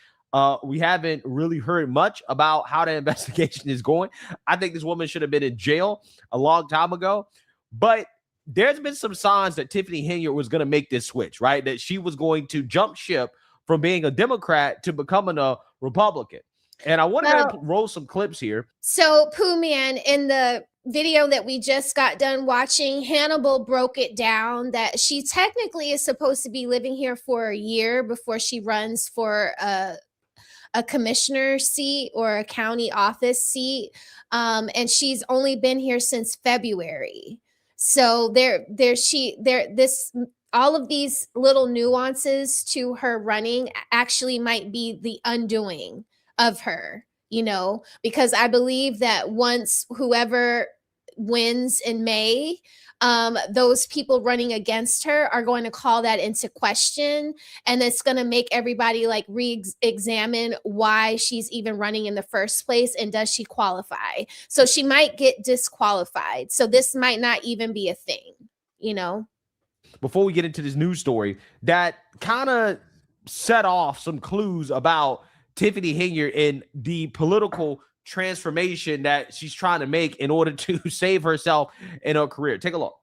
We haven't really heard much about how the investigation is going. I think this woman should have been in jail a long time ago. But there's been some signs that Tiffany Henyard was going to make this switch, right? That she was going to jump ship from being a Democrat to becoming a Republican. And I want to roll some clips here. So, Pooh Man, in the video that we just got done watching, Hannibal broke it down that she technically is supposed to be living here for a year before she runs for a commissioner seat or a county office seat. And she's only been here since February. So all of these little nuances to her running actually might be the undoing of her, you know, because I believe that once whoever wins in May, those people running against her are going to call that into question, and it's going to make everybody like re-examine why she's even running in the first place, and does she qualify? So she might get disqualified. So this might not even be a thing, you know? Before we get into this news story, that kind of set off some clues about Tiffany Henyard and the political transformation that she's trying to make in order to save herself in her career. Take a look.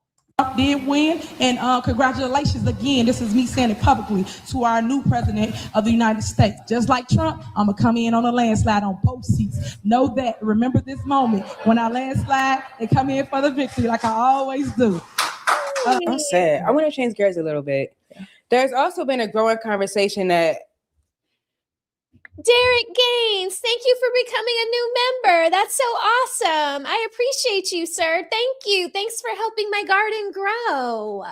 Did win, and congratulations again. This is me saying it publicly to our new president of the United States. Just like Trump, I'm gonna come in on a landslide on both seats. Know that. Remember this moment when I landslide, they come in for the victory like I always do. I'm sad. I want to change gears a little bit. There's also been a growing conversation that Derek Gaines, thank you for becoming a new member. That's so awesome. I appreciate you, sir. Thank you. Thanks for helping my garden grow.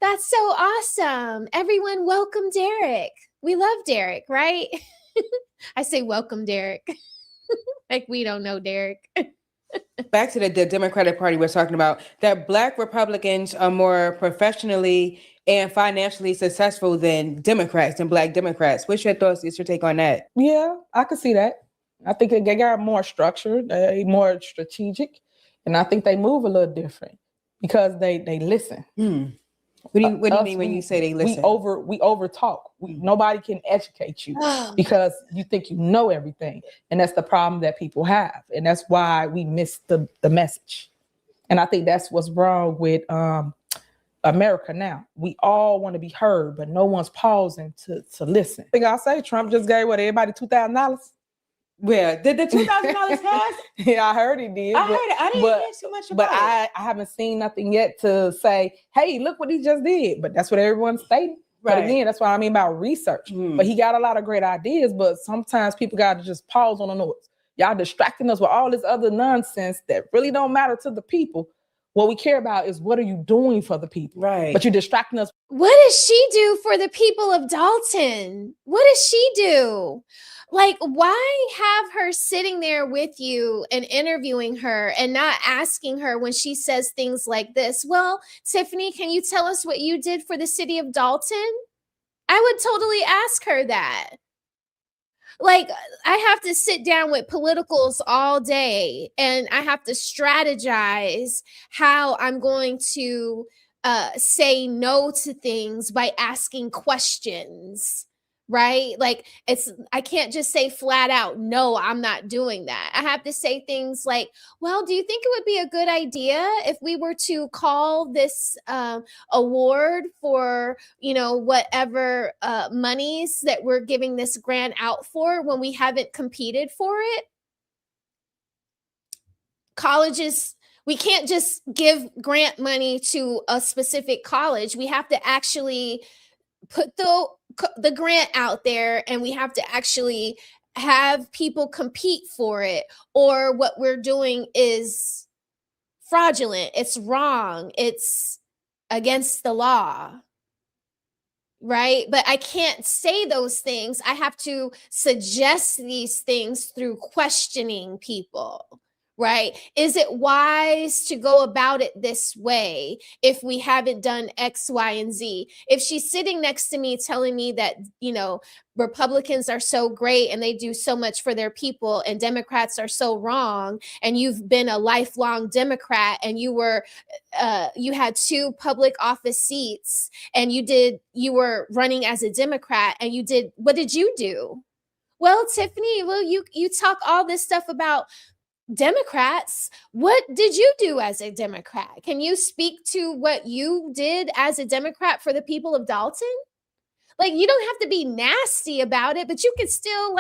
That's so awesome. Everyone, welcome Derek. We love Derek, right? I say welcome Derek. Like we don't know Derek. Back to the Democratic Party we're talking about, that Black Republicans are more professionally and financially successful than Democrats and Black Democrats. What's your thoughts? What's your take on that? Yeah, I could see that. I think they got more structured, more strategic, and I think they move a little different because they listen. What do you mean when you say they listen? We over talk. Nobody can educate you because you think you know everything, and that's the problem that people have, and that's why we miss the message. And I think that's what's wrong with America now. We all want to be heard, but no one's pausing to listen. I think I'll say Trump just gave everybody $2,000. Well, did the $2,000 pass? Yeah, I heard he did. I heard it. I didn't hear too much about it. I haven't seen nothing yet to say, hey, look what he just did. But that's what everyone's stating. But again, that's what I mean about research. But he got a lot of great ideas, but sometimes people got to just pause on the noise. Y'all distracting us with all this other nonsense that really don't matter to the people. What we care about is what are you doing for the people? Right. But you're distracting us. What does she do for the people of Dolton? What does she do? Like, why have her sitting there with you and interviewing her and not asking her when she says things like this? Well, Tiffany, can you tell us what you did for the city of Dolton? I would totally ask her that. Like, I have to sit down with politicals all day and I have to strategize how I'm going to say no to things by asking questions, right? Like, I can't just say flat out, no, I'm not doing that. I have to say things like, well, do you think it would be a good idea if we were to call this award for, whatever monies that we're giving this grant out for when we haven't competed for it? Colleges, we can't just give grant money to a specific college. We have to actually put the grant out there, and we have to actually have people compete for it, or what we're doing is fraudulent. It's wrong. It's against the law. Right? But I can't say those things. I have to suggest these things through questioning people. Right? Is it wise to go about it this way if we haven't done X, Y, and Z? If she's sitting next to me telling me that, Republicans are so great and they do so much for their people and Democrats are so wrong, and you've been a lifelong Democrat and you had 2 public office seats and you were running as a Democrat and what did you do? Well, Tiffany, you talk all this stuff about Democrats. What did you do as a Democrat? Can you speak to what you did as a Democrat for the people of Dolton? Like, you don't have to be nasty about it, but you can still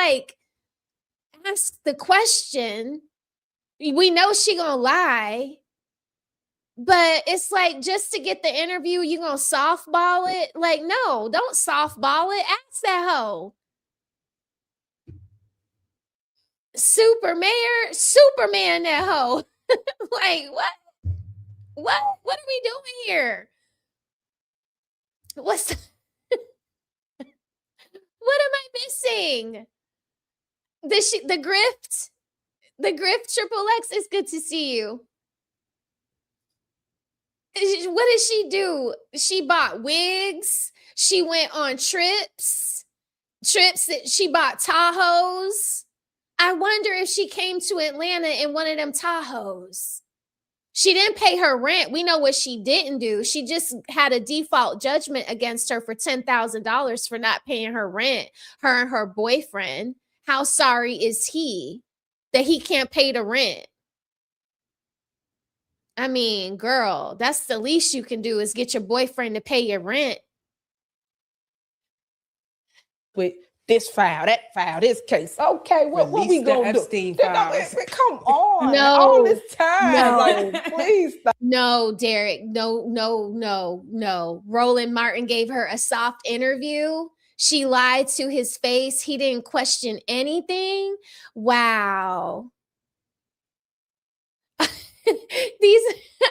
ask the question. We know she gonna lie, but it's like, just to get the interview, you gonna softball it? Like, no, don't softball it. Ask that hoe. Superman that hoe. Like, what are we doing here? What am I missing? The grift triple X, is good to see you. What did she do? She bought wigs. She went on trips that she bought Tahoes. I wonder if she came to Atlanta in one of them Tahoes. She didn't pay her rent. We know what she didn't do. She just had a default judgment against her for $10,000 for not paying her rent, her and her boyfriend. How sorry is he that he can't pay the rent? I mean, girl, that's the least you can do, is get your boyfriend to pay your rent. With this file, that file, this case. Okay, what we gonna do? Come on. No, all this time. No. Like, please stop. No, Derek. No. Roland Martin gave her a soft interview. She lied to his face. He didn't question anything. Wow.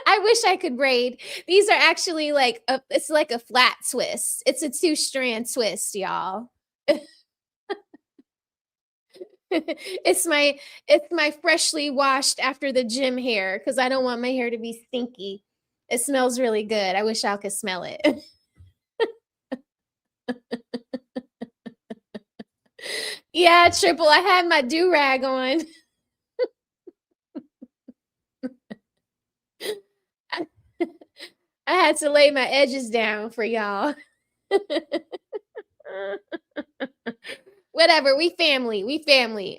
I wish I could braid. These are actually it's like a flat twist. It's a 2-strand twist, y'all. It's my freshly washed after the gym hair, because I don't want my hair to be stinky. It smells really good. I wish y'all could smell it. Yeah, Triple, I had my do-rag on. I had to lay my edges down for y'all. Whatever, we family.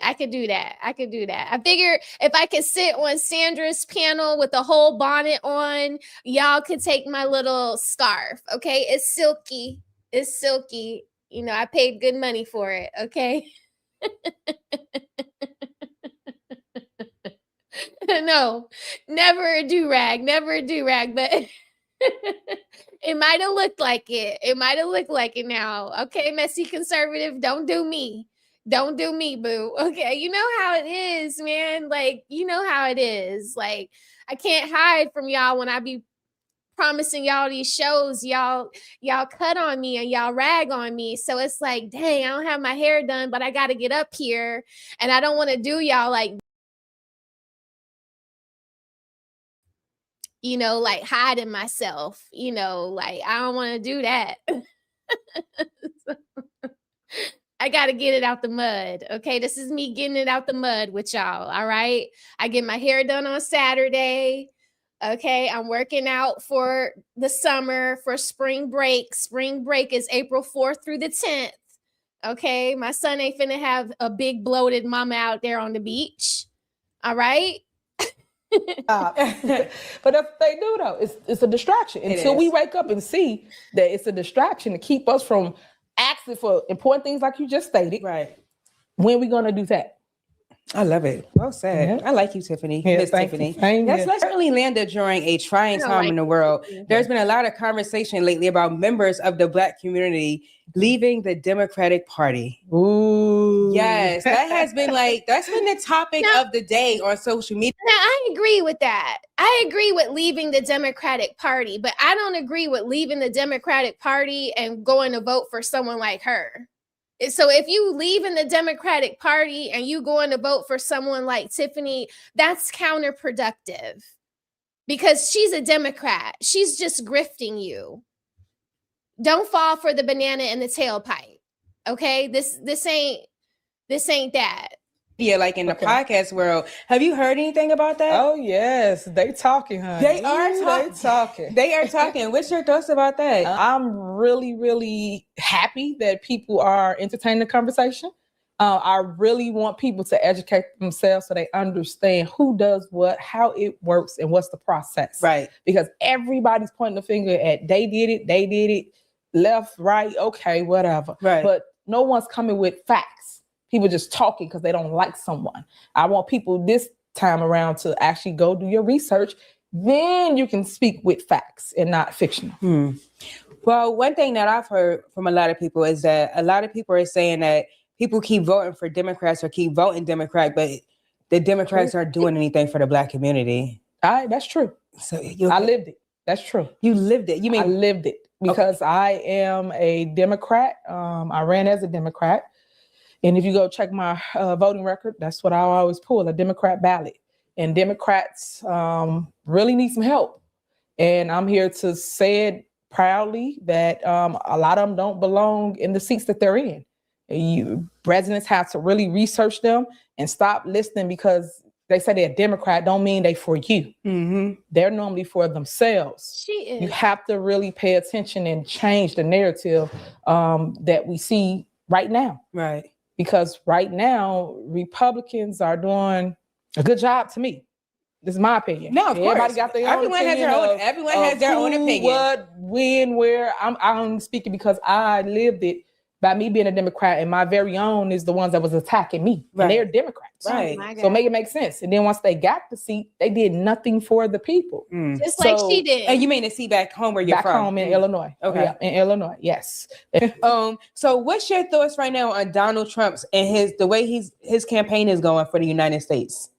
I could do that. I figure if I could sit on Sandra's panel with the whole bonnet on, y'all could take my little scarf, okay? It's silky. I paid good money for it, okay? No, never a do-rag, but It might have looked like it. It might have looked like it now. Okay, messy conservative, don't do me. Don't do me, boo. Okay, you know how it is, man. Like, you know how it is. Like, I can't hide from y'all when I be promising y'all these shows. Y'all cut on me and y'all rag on me. So it's like, dang, I don't have my hair done, but I got to get up here. And I don't want to do y'all like, you know, like hiding myself, you know, like I don't want to do that. I got to get it out the mud. Okay. This is me getting it out the mud with y'all. All right. I get my hair done on Saturday. Okay. I'm working out for the summer for spring break. Spring break is April 4th through the 10th. Okay. My son ain't finna have a big bloated mama out there on the beach. All right. But if they do though, it's a distraction until we wake up and see that it's a distraction to keep us from asking for important things like you just stated. Right. When we gonna do that? I love it. Well said. Yeah. I like you, Tiffany. Yeah, Miss thank Tiffany. you. That's certainly landed during a trying time in the world. There's been a lot of conversation lately about members of the Black community leaving the Democratic Party. Ooh. Yes, that's been the topic of the day on social media. Now, I agree with that. I agree with leaving the Democratic Party, but I don't agree with leaving the Democratic Party and going to vote for someone like her. So if you leave in the Democratic Party and you going to vote for someone like Tiffany, that's counterproductive because she's a Democrat. She's just grifting you. Don't fall for the banana in the tailpipe. Okay, this ain't that. Yeah, like in the podcast world. Have you heard anything about that? Oh yes, they talking, honey. They are talking. They are talking. What's your thoughts about that? I'm really, really happy that people are entertaining the conversation. I really want people to educate themselves so they understand who does what, how it works, and what's the process. Right. Because everybody's pointing the finger at they did it, left, right, okay, whatever. Right. But no one's coming with facts. People just talking because they don't like someone. I want people this time around to actually go do your research. Then you can speak with facts and not fictional. Well, one thing that I've heard from a lot of people is that a lot of people are saying that people keep voting for Democrats or keep voting Democrat, but the Democrats aren't doing anything for the Black community. That's true. So I lived it. That's true. You lived it. You mean I lived it because I am a Democrat. I ran as a Democrat. And if you go check my voting record, that's what I always pull, a Democrat ballot. And Democrats really need some help. And I'm here to say it proudly that a lot of them don't belong in the seats that they're in. Residents have to really research them and stop listening because they say they're a Democrat, don't mean they for you. Mm-hmm. They're normally for themselves. She is. You have to really pay attention and change the narrative that we see right now. Right. Because right now, Republicans are doing a good job to me. This is my opinion. No, of Everybody course. got their Everyone own has opinion. everyone has their own opinion. What, when, where. I'm speaking because I lived it by me being a Democrat, and my very own is the ones that was attacking me. Right. And they're Democrats. Right. So make it make sense. And then once they got the seat, they did nothing for the people. Just like she did. And you mean to see back home where you're back from? Home in Illinois. Okay. Yeah, in Illinois, yes. So what's your thoughts right now on Donald Trump's and the way his campaign is going for the United States?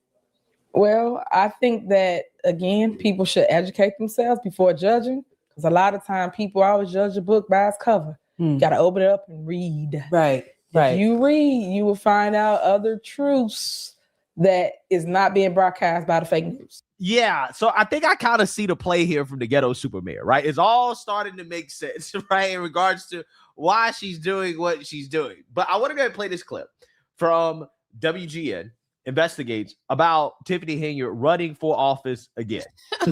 Well, I think that, again, people should educate themselves before judging. Because a lot of time people always judge a book by its cover. You got to open it up and read. Right. If you read, you will find out other truths that is not being broadcast by the fake news. Yeah, so I think I kind of see the play here from the ghetto super mayor, right? It's all starting to make sense, right, in regards to why she's doing what she's doing. But I want to go ahead and play this clip from WGN investigates about Tiffany Henyard running for office again.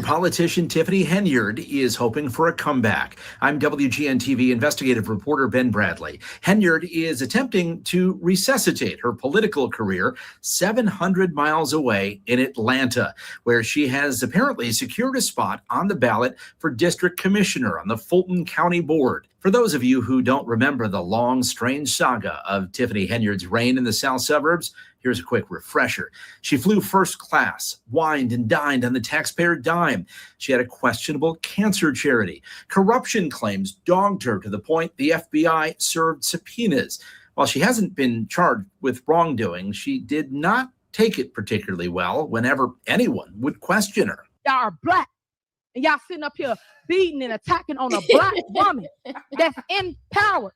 Politician Tiffany Henyard is hoping for a comeback. I'm WGN TV investigative reporter Ben Bradley. Henyard is attempting to resuscitate her political career 700 miles away in Atlanta, where she has apparently secured a spot on the ballot for district commissioner on the Fulton County board. For those of you who don't remember the long, strange saga of Tiffany Henyard's reign in the South suburbs, here's a quick refresher. She flew first class, wined and dined on the taxpayer dime. She had a questionable cancer charity. Corruption claims dogged her to the point the FBI served subpoenas. While she hasn't been charged with wrongdoing, she did not take it particularly well whenever anyone would question her. Y'all are black, and y'all sitting up here beating and attacking on a black woman that's in power.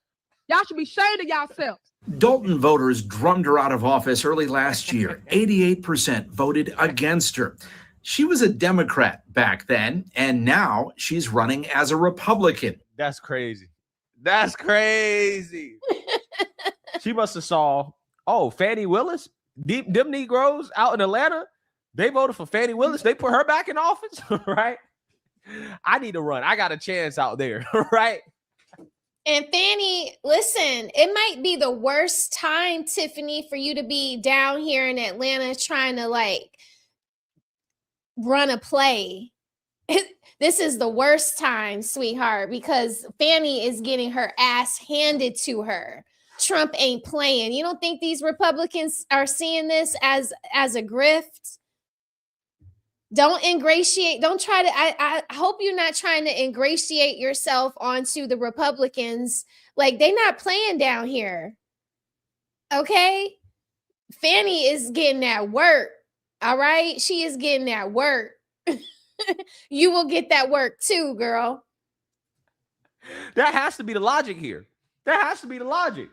Y'all should be ashamed of yourselves. Dolton voters drummed her out of office early last year. 88% voted against her. She was a Democrat back then, and now she's running as a Republican. That's crazy. That's crazy. She must have saw, Fannie Willis, them Negroes out in Atlanta, they voted for Fannie Willis. They put her back in office, right? I need to run. I got a chance out there, right? And Fanny, listen, it might be the worst time, Tiffany, for you to be down here in Atlanta trying to run a play. This is the worst time, sweetheart, because Fanny is getting her ass handed to her. Trump ain't playing. You don't think these Republicans are seeing this as a grift? Don't ingratiate. Don't try to. I hope you're not trying to ingratiate yourself onto the Republicans. They're not playing down here. Okay? Fanny is getting that work. All right? She is getting that work. You will get that work too, girl. That has to be the logic here. That has to be the logic.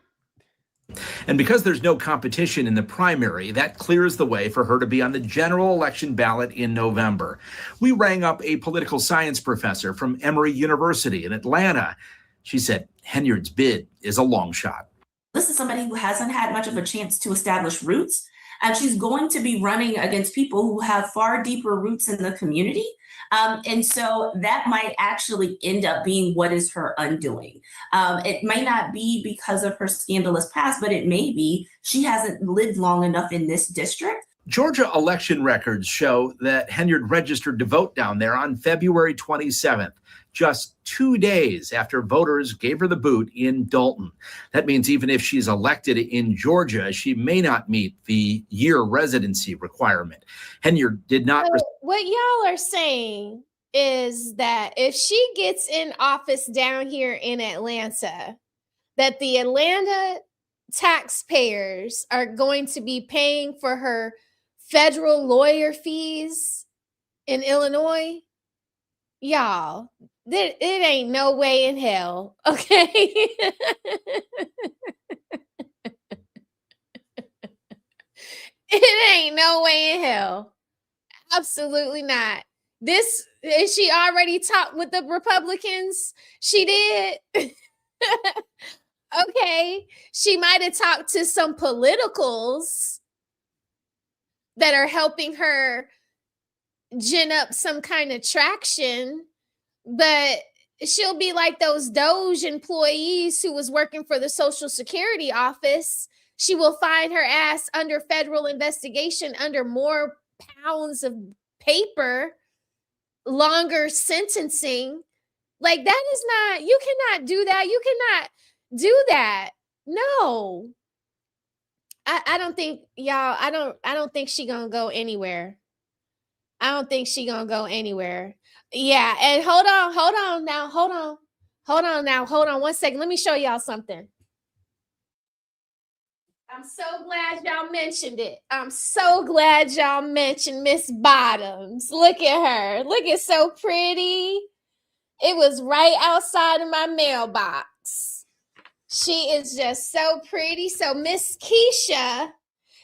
And because there's no competition in the primary, that clears the way for her to be on the general election ballot in November. We rang up a political science professor from Emory University in Atlanta. She said Henyard's bid is a long shot. This is somebody who hasn't had much of a chance to establish roots, and she's going to be running against people who have far deeper roots in the community. And so that might actually end up being what is her undoing. It might not be because of her scandalous past, but it may be she hasn't lived long enough in this district. Georgia election records show that Henyard registered to vote down there on February 27th, just 2 days after voters gave her the boot in Dolton. That means even if she's elected in Georgia, she may not meet the year residency requirement. Henyard did not. What y'all are saying is that if she gets in office down here in Atlanta, that the Atlanta taxpayers are going to be paying for her federal lawyer fees in Illinois. Y'all, it ain't no way in hell, okay? It ain't no way in hell. Absolutely not. This, is she already talked with the Republicans? She did. Okay. She might have talked to some politicals that are helping her gin up some kind of traction, but she'll be like those Doge employees who was working for the Social Security office. She will find her ass under federal investigation, under more pounds of paper, longer sentencing. That is not, you cannot do that. You cannot do that. No. I don't think, y'all, I don't think she gonna go anywhere. I don't think she gonna go anywhere. Yeah, and hold on now, 1 second. Let me show y'all something. I'm so glad y'all mentioned it. I'm so glad y'all mentioned Miss Bottoms. Look at her. Look, it's so pretty. It was right outside of my mailbox. She is just so pretty. So Miss Keisha,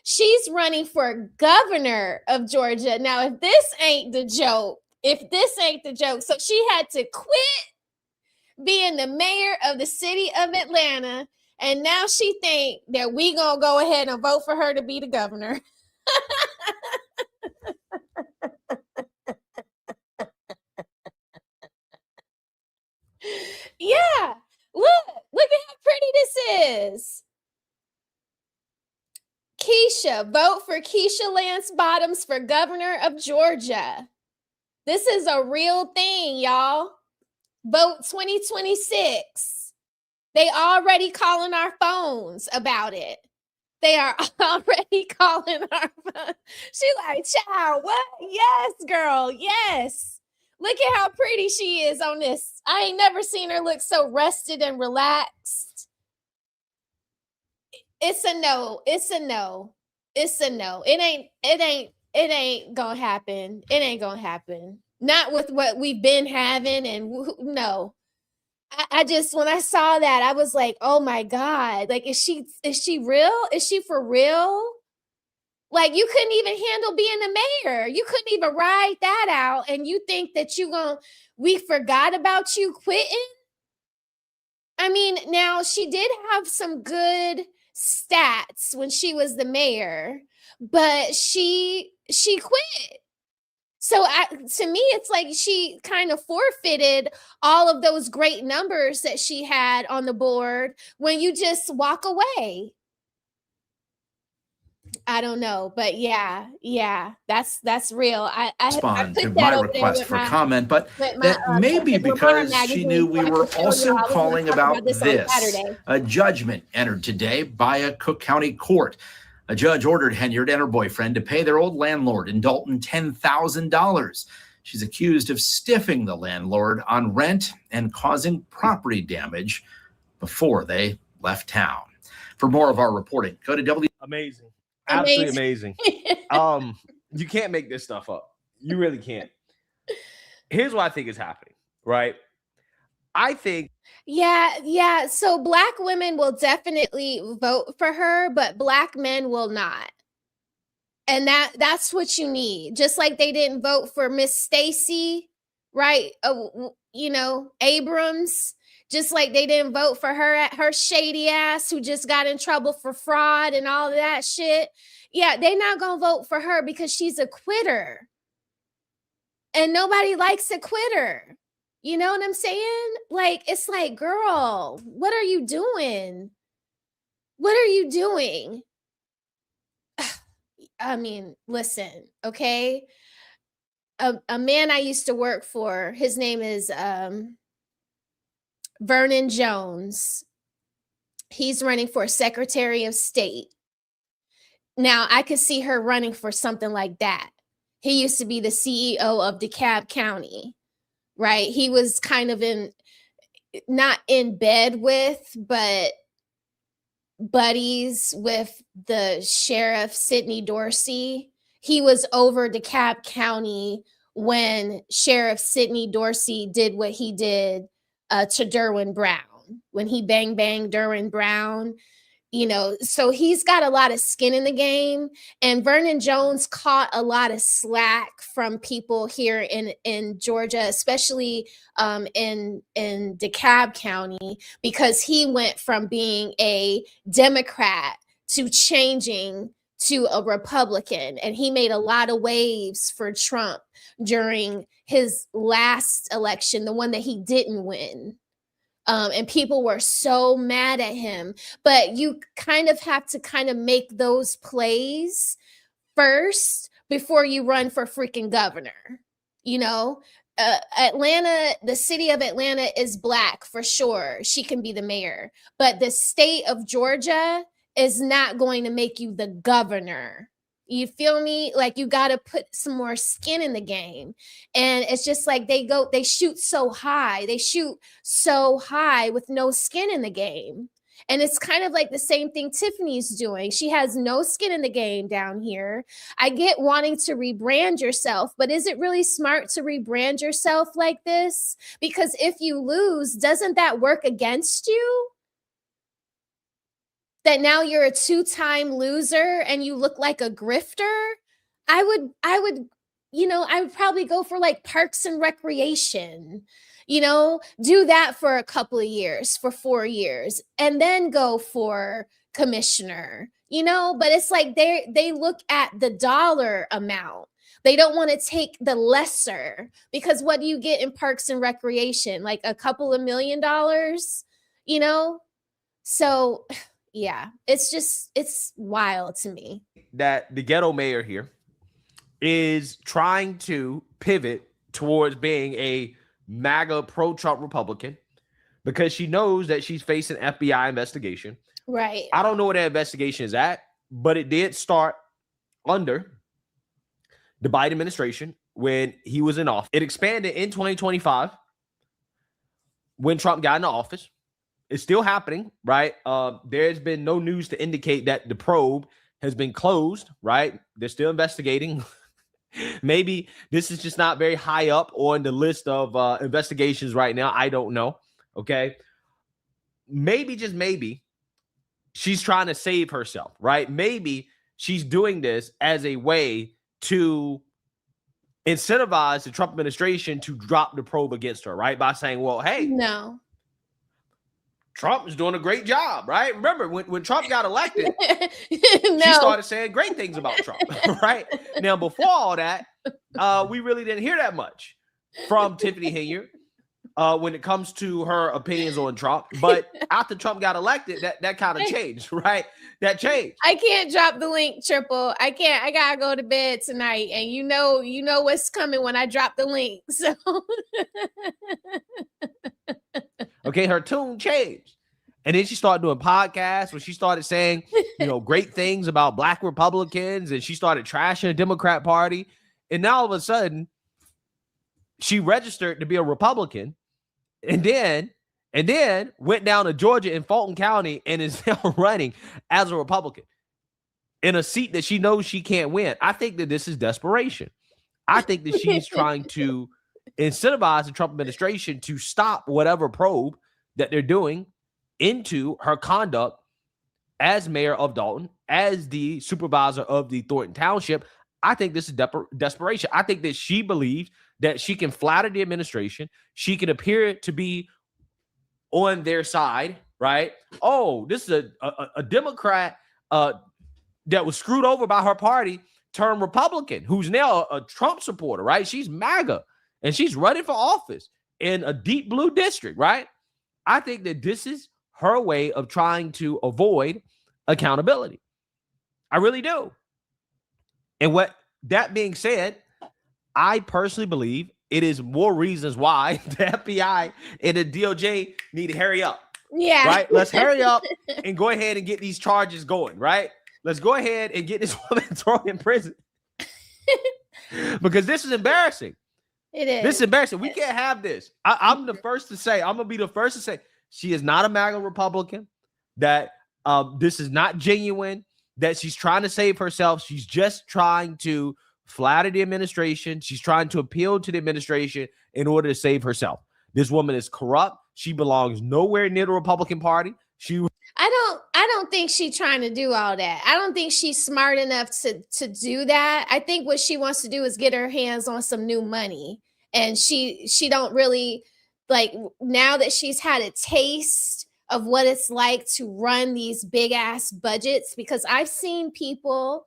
she's running for governor of Georgia. Now, if this ain't the joke, so she had to quit being the mayor of the city of Atlanta, and now she think that we gonna go ahead and vote for her to be the governor. Yeah, look at how pretty this is. Keisha, vote for Keisha Lance Bottoms for governor of Georgia. This is a real thing, y'all. Vote 2026. They already calling our phones about it. They are already calling our phone. She like, child, what? Yes, girl, yes. Look at how pretty she is on this. I ain't never seen her look so rested and relaxed. It's a no. It's a no. It's a no. It ain't gonna happen. It ain't gonna happen. Not with what we've been having. And no. I just, when I saw that, I was like, oh my God, like, is she real? Is she for real? Like, you couldn't even handle being the mayor. You couldn't even ride that out. And you think that we forgot about you quitting? I mean, now she did have some good stats when she was the mayor, but she quit. So to me, it's like she kind of forfeited all of those great numbers that she had on the board when you just walk away. I don't know, but yeah, that's real. I respond put to that my over there request with for my, comment, but with my, that may be Lamar because she magazine, knew so we I were can show also y'all. I was gonna calling talk about this on this. Saturday. A judgment entered today by a Cook County court. A judge ordered Henyard and her boyfriend to pay their old landlord in Dolton $10,000. She's accused of stiffing the landlord on rent and causing property damage before they left town. For more of our reporting, go to Amazing. Absolutely amazing. You can't make this stuff up. You really can't. Here's what I think is happening, right? I think Yeah. So Black women will definitely vote for her, but Black men will not. And that's what you need. Just like they didn't vote for Miss Stacey, right? Abrams. Just like they didn't vote for her shady ass who just got in trouble for fraud and all of that shit. Yeah, they're not gonna vote for her because she's a quitter. And nobody likes a quitter. You know what I'm saying? Like, it's like, girl, what are you doing? What are you doing? I mean, listen, okay? A man I used to work for, his name is Vernon Jones. He's running for Secretary of State. Now, I could see her running for something like that. He used to be the CEO of DeKalb County, right? He was kind of not in bed with, but buddies with the sheriff, Sidney Dorsey. He was over DeKalb County when Sheriff Sidney Dorsey did what he did to Derwin Brown, when he banged Derwin Brown. So he's got a lot of skin in the game, and Vernon Jones caught a lot of slack from people here in Georgia, especially in DeKalb County, because he went from being a Democrat to changing to a Republican, and he made a lot of waves for Trump during his last election, the one that he didn't win. And people were so mad at him, but you kind of have to kind of make those plays first before you run for freaking governor. Atlanta, the city of Atlanta is Black for sure. She can be the mayor, but the state of Georgia is not going to make you the governor. You feel me? Like, you got to put some more skin in the game. And it's just like they shoot so high. They shoot so high with no skin in the game. And it's kind of like the same thing Tiffany's doing. She has no skin in the game down here. I get wanting to rebrand yourself, but is it really smart to rebrand yourself like this? Because if you lose, doesn't that work against you? That now you're a two-time loser and you look like a grifter? I would probably go for like Parks and Recreation, do that for a couple of years, for 4 years, and then go for commissioner, but it's like they look at the dollar amount. They don't want to take the lesser, because what do you get in Parks and Recreation? Like a couple of $1 million, So yeah, it's wild to me that the ghetto mayor here is trying to pivot towards being a MAGA pro-Trump Republican, because she knows that she's facing FBI investigation. Right. I don't know where that investigation is at, but it did start under the Biden administration when he was in office. It expanded in 2025 when Trump got into office. It's still happening, right? There's been no news to indicate that the probe has been closed, right? They're still investigating. Maybe this is just not very high up on the list of investigations right now. I don't know. Okay. Maybe, just maybe, she's trying to save herself, right? Maybe she's doing this as a way to incentivize the Trump administration to drop the probe against her, right? By saying, well, hey, no, Trump is doing a great job, right? Remember, when Trump got elected, she no. started saying great things about Trump, right? Now, before all that, we really didn't hear that much from Tiffany Henyard when it comes to her opinions on Trump. But after Trump got elected, that kind of changed, right? That changed. I can't drop the link, Triple. I can't. I gotta go to bed tonight, and you know what's coming when I drop the link. So, okay, her tune changed, and then she started doing podcasts where she started saying, great things about Black Republicans, and she started trashing the Democrat Party, and now all of a sudden, she registered to be a Republican, and then went down to Georgia in Fulton County and is now running as a Republican in a seat that she knows she can't win. I think that this is desperation. I think that she's trying to incentivize the Trump administration to stop whatever probe that they're doing into her conduct as mayor of Dolton, as the supervisor of the Thornton Township. I think this is desperation. I think that she believes that she can flatter the administration. She can appear to be on their side, right? Oh, this is a Democrat that was screwed over by her party turned Republican, who's now a Trump supporter, right? She's MAGA, and she's running for office in a deep blue district, right? I think that this is her way of trying to avoid accountability. I really do. And that being said, I personally believe it is more reasons why the FBI and the DOJ need to hurry up. Yeah. Right? Let's hurry up and go ahead and get these charges going, right? Let's go ahead and get this woman thrown in prison. Because this is embarrassing. It is. This is embarrassing. We can't have this. I'm the first to say, I'm going to be the first to say, she is not a MAGA Republican, that this is not genuine, that she's trying to save herself. She's just trying to flatter the administration. She's trying to appeal to the administration in order to save herself. This woman is corrupt. She belongs nowhere near the Republican Party. I don't think she's trying to do all that. I don't think she's smart enough to do that. I think what she wants to do is get her hands on some new money. And she don't really, like, now that she's had a taste of what it's like to run these big ass budgets, because I've seen people,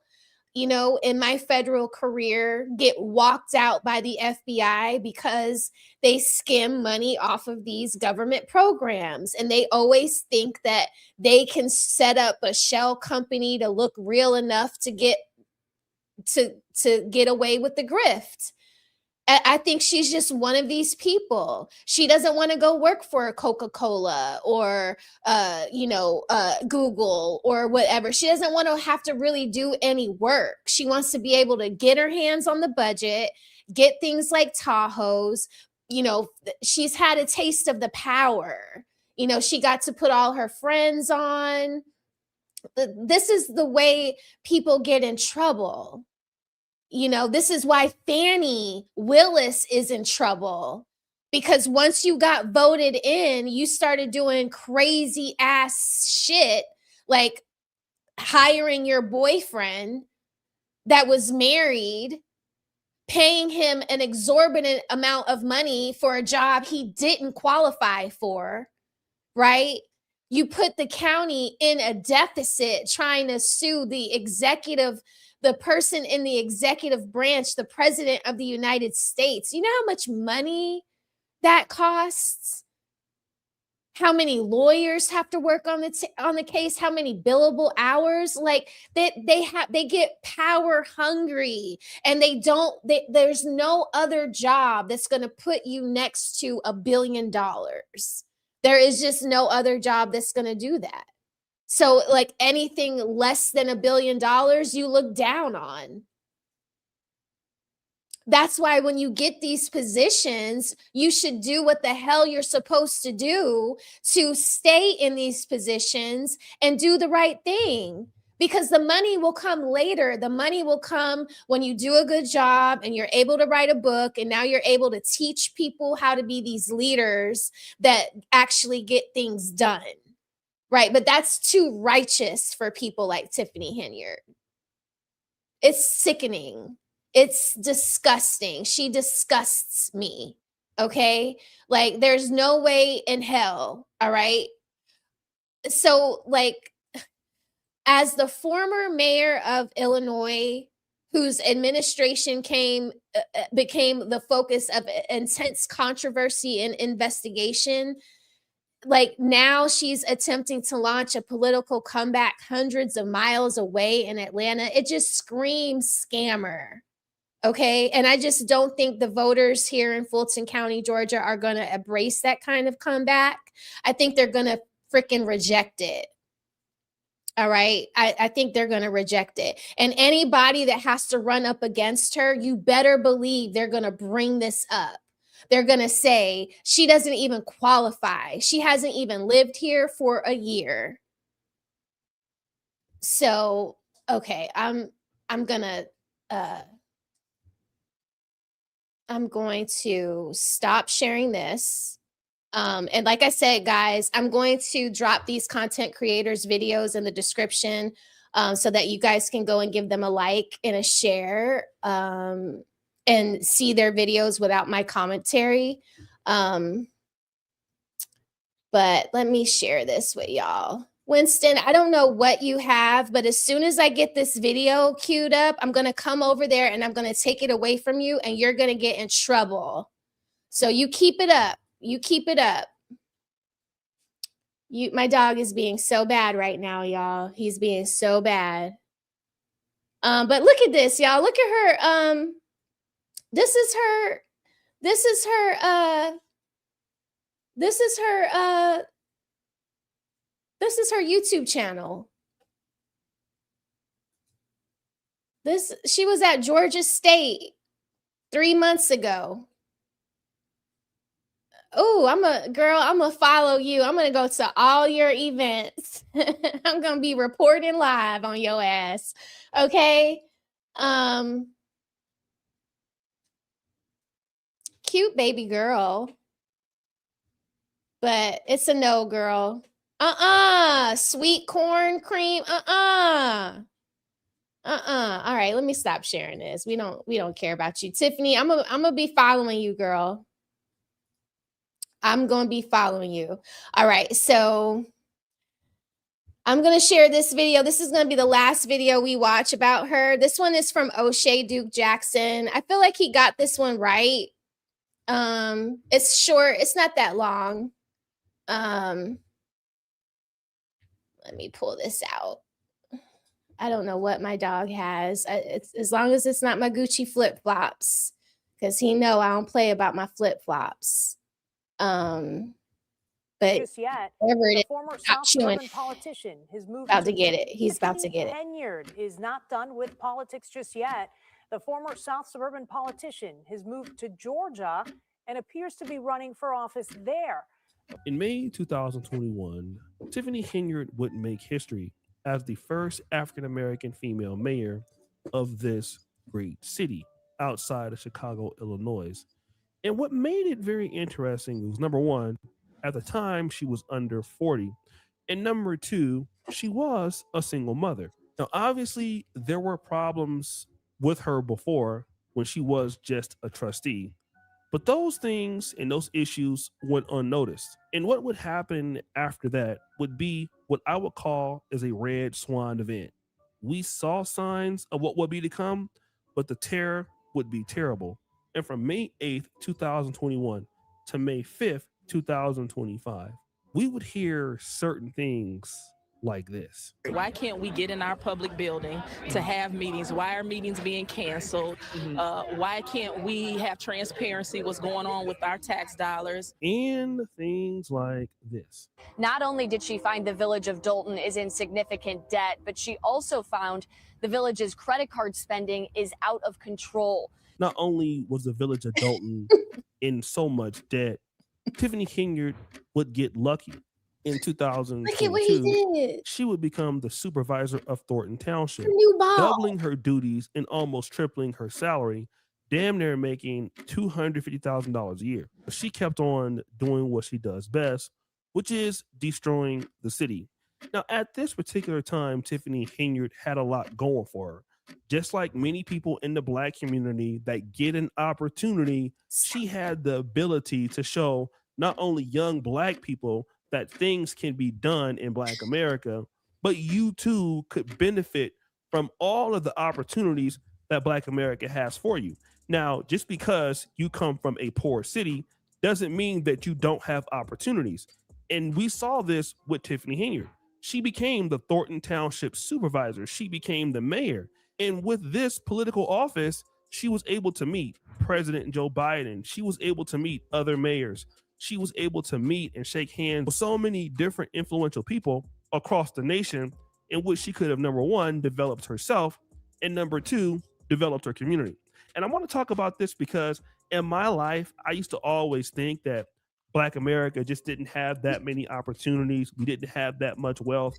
in my federal career get walked out by the FBI because they skim money off of these government programs. And they always think that they can set up a shell company to look real enough to get away with the grift. I think she's just one of these people. She doesn't want to go work for Coca-Cola or, Google or whatever. She doesn't want to have to really do any work. She wants to be able to get her hands on the budget, get things like Tahoes. She's had a taste of the power. She got to put all her friends on. This is the way people get in trouble. This is why Fannie Willis is in trouble, because once you got voted in, you started doing crazy ass shit, like hiring your boyfriend that was married, paying him an exorbitant amount of money for a job he didn't qualify for, right? You put the county in a deficit trying to sue the person in the executive branch, the president of the United States. You know how much money that costs? How many lawyers have to work on the case? How many billable hours? Like they get power hungry, and there's no other job that's going to put you next to $1 billion. There is just no other job that's going to do that. So like anything less than $1 billion, you look down on. That's why when you get these positions, you should do what the hell you're supposed to do to stay in these positions and do the right thing. Because the money will come later. The money will come when you do a good job and you're able to write a book, and now you're able to teach people how to be these leaders that actually get things done. Right? But that's too righteous for people like Tiffany Henyard. It's sickening. It's disgusting. She disgusts me. Okay? Like, there's no way in hell. All right? So, like, as the former mayor of Illinois, whose administration became the focus of intense controversy and investigation, like now she's attempting to launch a political comeback hundreds of miles away in Atlanta. It just screams scammer. Okay. And I just don't think the voters here in Fulton County, Georgia, are going to embrace that kind of comeback. I think they're going to freaking reject it. All right. I think they're going to reject it. And anybody that has to run up against her, you better believe they're going to bring this up. They're going to say she doesn't even qualify. She hasn't even lived here for a year. So, okay, I'm going to stop sharing this. And like I said, guys, I'm going to drop these content creators' videos in the description so that you guys can go and give them a like and a share and see their videos without my commentary. But let me share this with y'all. Winston, I don't know what you have, but as soon as I get this video queued up, I'm going to come over there and I'm going to take it away from you and you're going to get in trouble. So you keep it up. You keep it up. My dog is being so bad right now, y'all. He's being so bad. But look at this, y'all. Look at her. This is her YouTube channel. She was at Georgia State 3 months ago. Oh, I'm gonna follow you. I'm gonna go to all your events. I'm gonna be reporting live on your ass. Okay. Cute baby girl. But it's a no, girl. Sweet corn cream. All right, let me stop sharing this. We don't care about you. Tiffany, I'm gonna be following you, girl. I'm going to be following you. All right. So I'm going to share this video. This is going to be the last video we watch about her. This one is from O'Shea Duke Jackson. I feel like he got this one right. It's short. It's not that long. Let me pull this out. I don't know what my dog has. It's as long as it's not my Gucci flip-flops, because he know I don't play about my flip-flops. But just yet, the former South Suburban politician has moved about to get it. He's about to get it. Henyard is not done with politics just yet. The former South Suburban politician has moved to Georgia and appears to be running for office there. In May 2021, Tiffany Henyard would make history as the first African-American female mayor of this great city outside of Chicago, Illinois. And what made it very interesting was, number one, at the time she was under 40. And number two, she was a single mother. Now, obviously, there were problems with her before when she was just a trustee. But those things and those issues went unnoticed. And what would happen after that would be what I would call as a red swan event. We saw signs of what would be to come, but the terror would be terrible. And from May 8th, 2021 to May 5th, 2025, we would hear certain things like this. Why can't we get in our public building to have meetings? Why are meetings being canceled? Why can't we have transparency what's going on with our tax dollars? And things like this. Not only did she find the village of Dolton is in significant debt, but she also found the village's credit card spending is out of control. Not only was the village of Dolton in so much debt, Tiffany Henyard would get lucky. In 2022, Look at what he did. she would become the supervisor of Thornton Township, New ball. doubling her duties and almost tripling her salary, damn near making $250,000 a year. She kept on doing what she does best, which is destroying the city. Now, at this particular time, Tiffany Henyard had a lot going for her. Just like many people in the Black community that get an opportunity, she had the ability to show not only young Black people that things can be done in Black America, but you too could benefit from all of the opportunities that Black America has for you. Now, just because you come from a poor city doesn't mean that you don't have opportunities. And we saw this with Tiffany Henyard. She became the Thornton Township supervisor. She became the mayor. And with this political office, she was able to meet President Joe Biden. She was able to meet other mayors. She was able to meet and shake hands with so many different influential people across the nation, in which she could have, number one, developed herself, and number two, developed her community. And I want to talk about this because in my life, I used to always think that Black America just didn't have that many opportunities. We didn't have that much wealth.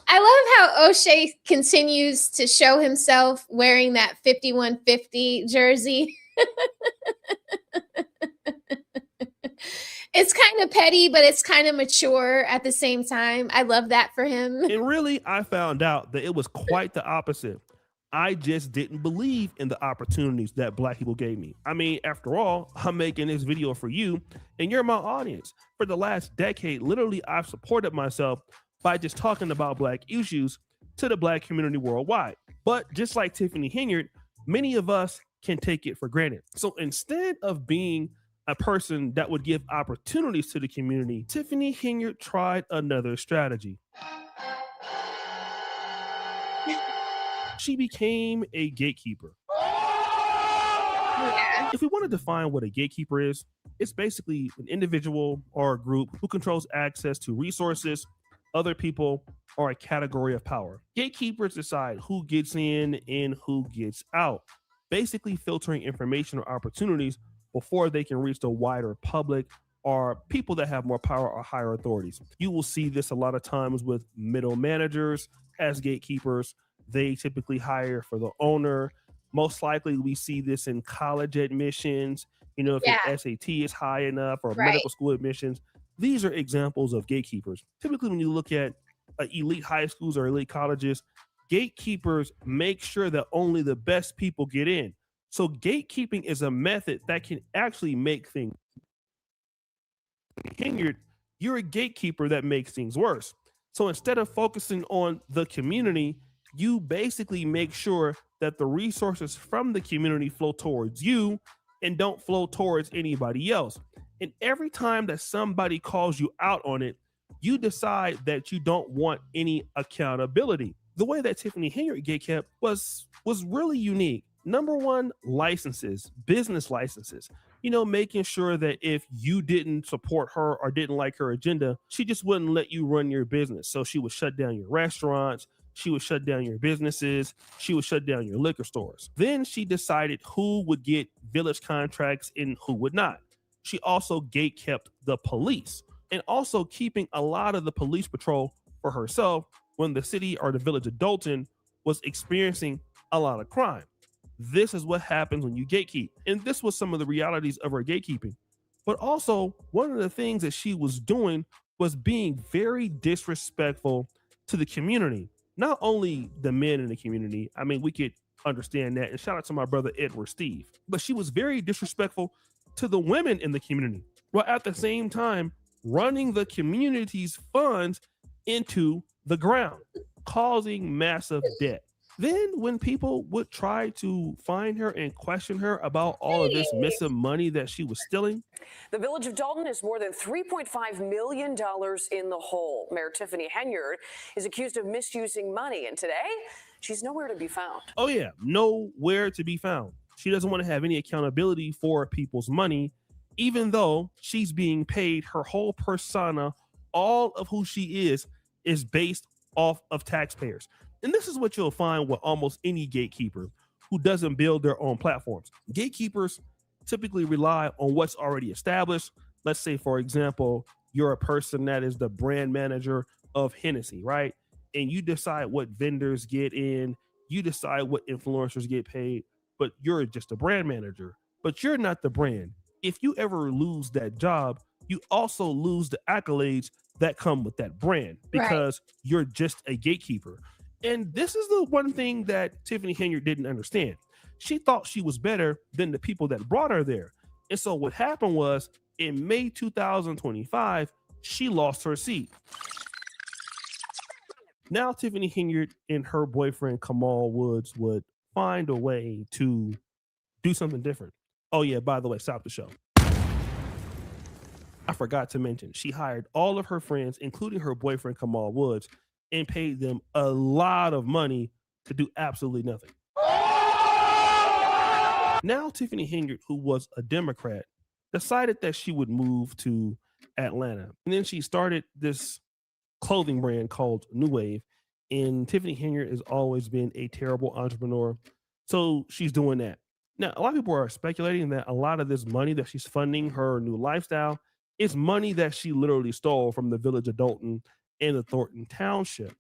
I love how O'Shea continues to show himself wearing that 5150 jersey. It's kind of petty, but it's kind of mature at the same time. I love that for him. And really, I found out that it was quite the opposite. I just didn't believe in the opportunities that Black people gave me. I mean, after all, I'm making this video for you, and you're my audience. For the last decade, literally, I've supported myself by just talking about Black issues to the Black community worldwide. But just like Tiffany Henyard, many of us can take it for granted. So instead of being a person that would give opportunities to the community, Tiffany Henyard tried another strategy. She became a gatekeeper. Yeah. If we want to define what a gatekeeper is, it's basically an individual or a group who controls access to resources, other people, or a category of power. Gatekeepers decide who gets in and who gets out, basically filtering information or opportunities before they can reach the wider public or people that have more power or higher authorities. You will see this a lot of times with middle managers as gatekeepers. They typically hire for the owner. Most likely we see this in college admissions, if your SAT is high enough, or medical school admissions. These are examples of gatekeepers. Typically when you look at elite high schools or elite colleges, gatekeepers make sure that only the best people get in. So gatekeeping is a method that can actually make things. You're a gatekeeper that makes things worse. So instead of focusing on the community, you basically make sure that the resources from the community flow towards you and don't flow towards anybody else. And every time that somebody calls you out on it, you decide that you don't want any accountability. The way that Tiffany Henyard gatekept was really unique. Number one, licenses, business licenses. Making sure that if you didn't support her or didn't like her agenda, she just wouldn't let you run your business. So she would shut down your restaurants. She would shut down your businesses. She would shut down your liquor stores. Then she decided who would get village contracts and who would not. She also gatekept the police, and also keeping a lot of the police patrol for herself when the city or the village of Dolton was experiencing a lot of crime. This is what happens when you gatekeep. And this was some of the realities of her gatekeeping. But also, one of the things that she was doing was being very disrespectful to the community. Not only the men in the community, I mean, we could understand that. And shout out to my brother, Edward Steve. But she was very disrespectful to the women in the community, while at the same time running the community's funds into the ground, causing massive debt. Then when people would try to find her and question her about all of this missing money that she was stealing. The village of Dolton is more than $3.5 million in the hole. Mayor Tiffany Henyard is accused of misusing money, and today she's nowhere to be found. Oh yeah, nowhere to be found. She doesn't want to have any accountability for people's money, even though she's being paid. Her whole persona, all of who she is based off of taxpayers. And this is what you'll find with almost any gatekeeper who doesn't build their own platforms. Gatekeepers typically rely on what's already established. Let's say, for example, you're a person that is the brand manager of Hennessy, right? And you decide what vendors get in, you decide what influencers get paid, but you're just a brand manager, but you're not the brand. If you ever lose that job, you also lose the accolades that come with that brand because you're just a gatekeeper. And this is the one thing that Tiffany Henyard didn't understand. She thought she was better than the people that brought her there. And so what happened was in May 2025, she lost her seat. Now Tiffany Henyard and her boyfriend Kamal Woods would find a way to do something different. Oh yeah, by the way, stop the show. I forgot to mention, she hired all of her friends, including her boyfriend Kamal Woods, and paid them a lot of money to do absolutely nothing. Now Tiffany Henyard, who was a Democrat, decided that she would move to Atlanta. And then she started this clothing brand called New Wave. And Tiffany Henyard has always been a terrible entrepreneur. So she's doing that. Now, a lot of people are speculating that a lot of this money that she's funding her new lifestyle is money that she literally stole from the village of Dolton and the Thornton Township.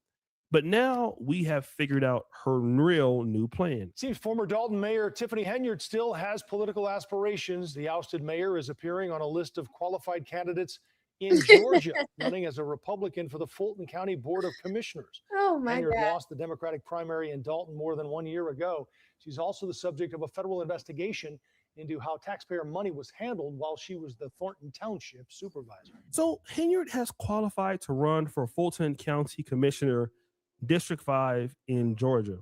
But now we have figured out her real new plan. Seems former Dolton Mayor Tiffany Henyard still has political aspirations. The ousted mayor is appearing on a list of qualified candidates in Georgia, running as a Republican for the Fulton County Board of Commissioners. Oh my Henyard God. lost the Democratic primary in Dolton more than 1 year ago. She's also the subject of a federal investigation into how taxpayer money was handled while she was the Thornton Township supervisor. So Henyard has qualified to run for Fulton County Commissioner, District 5 in Georgia.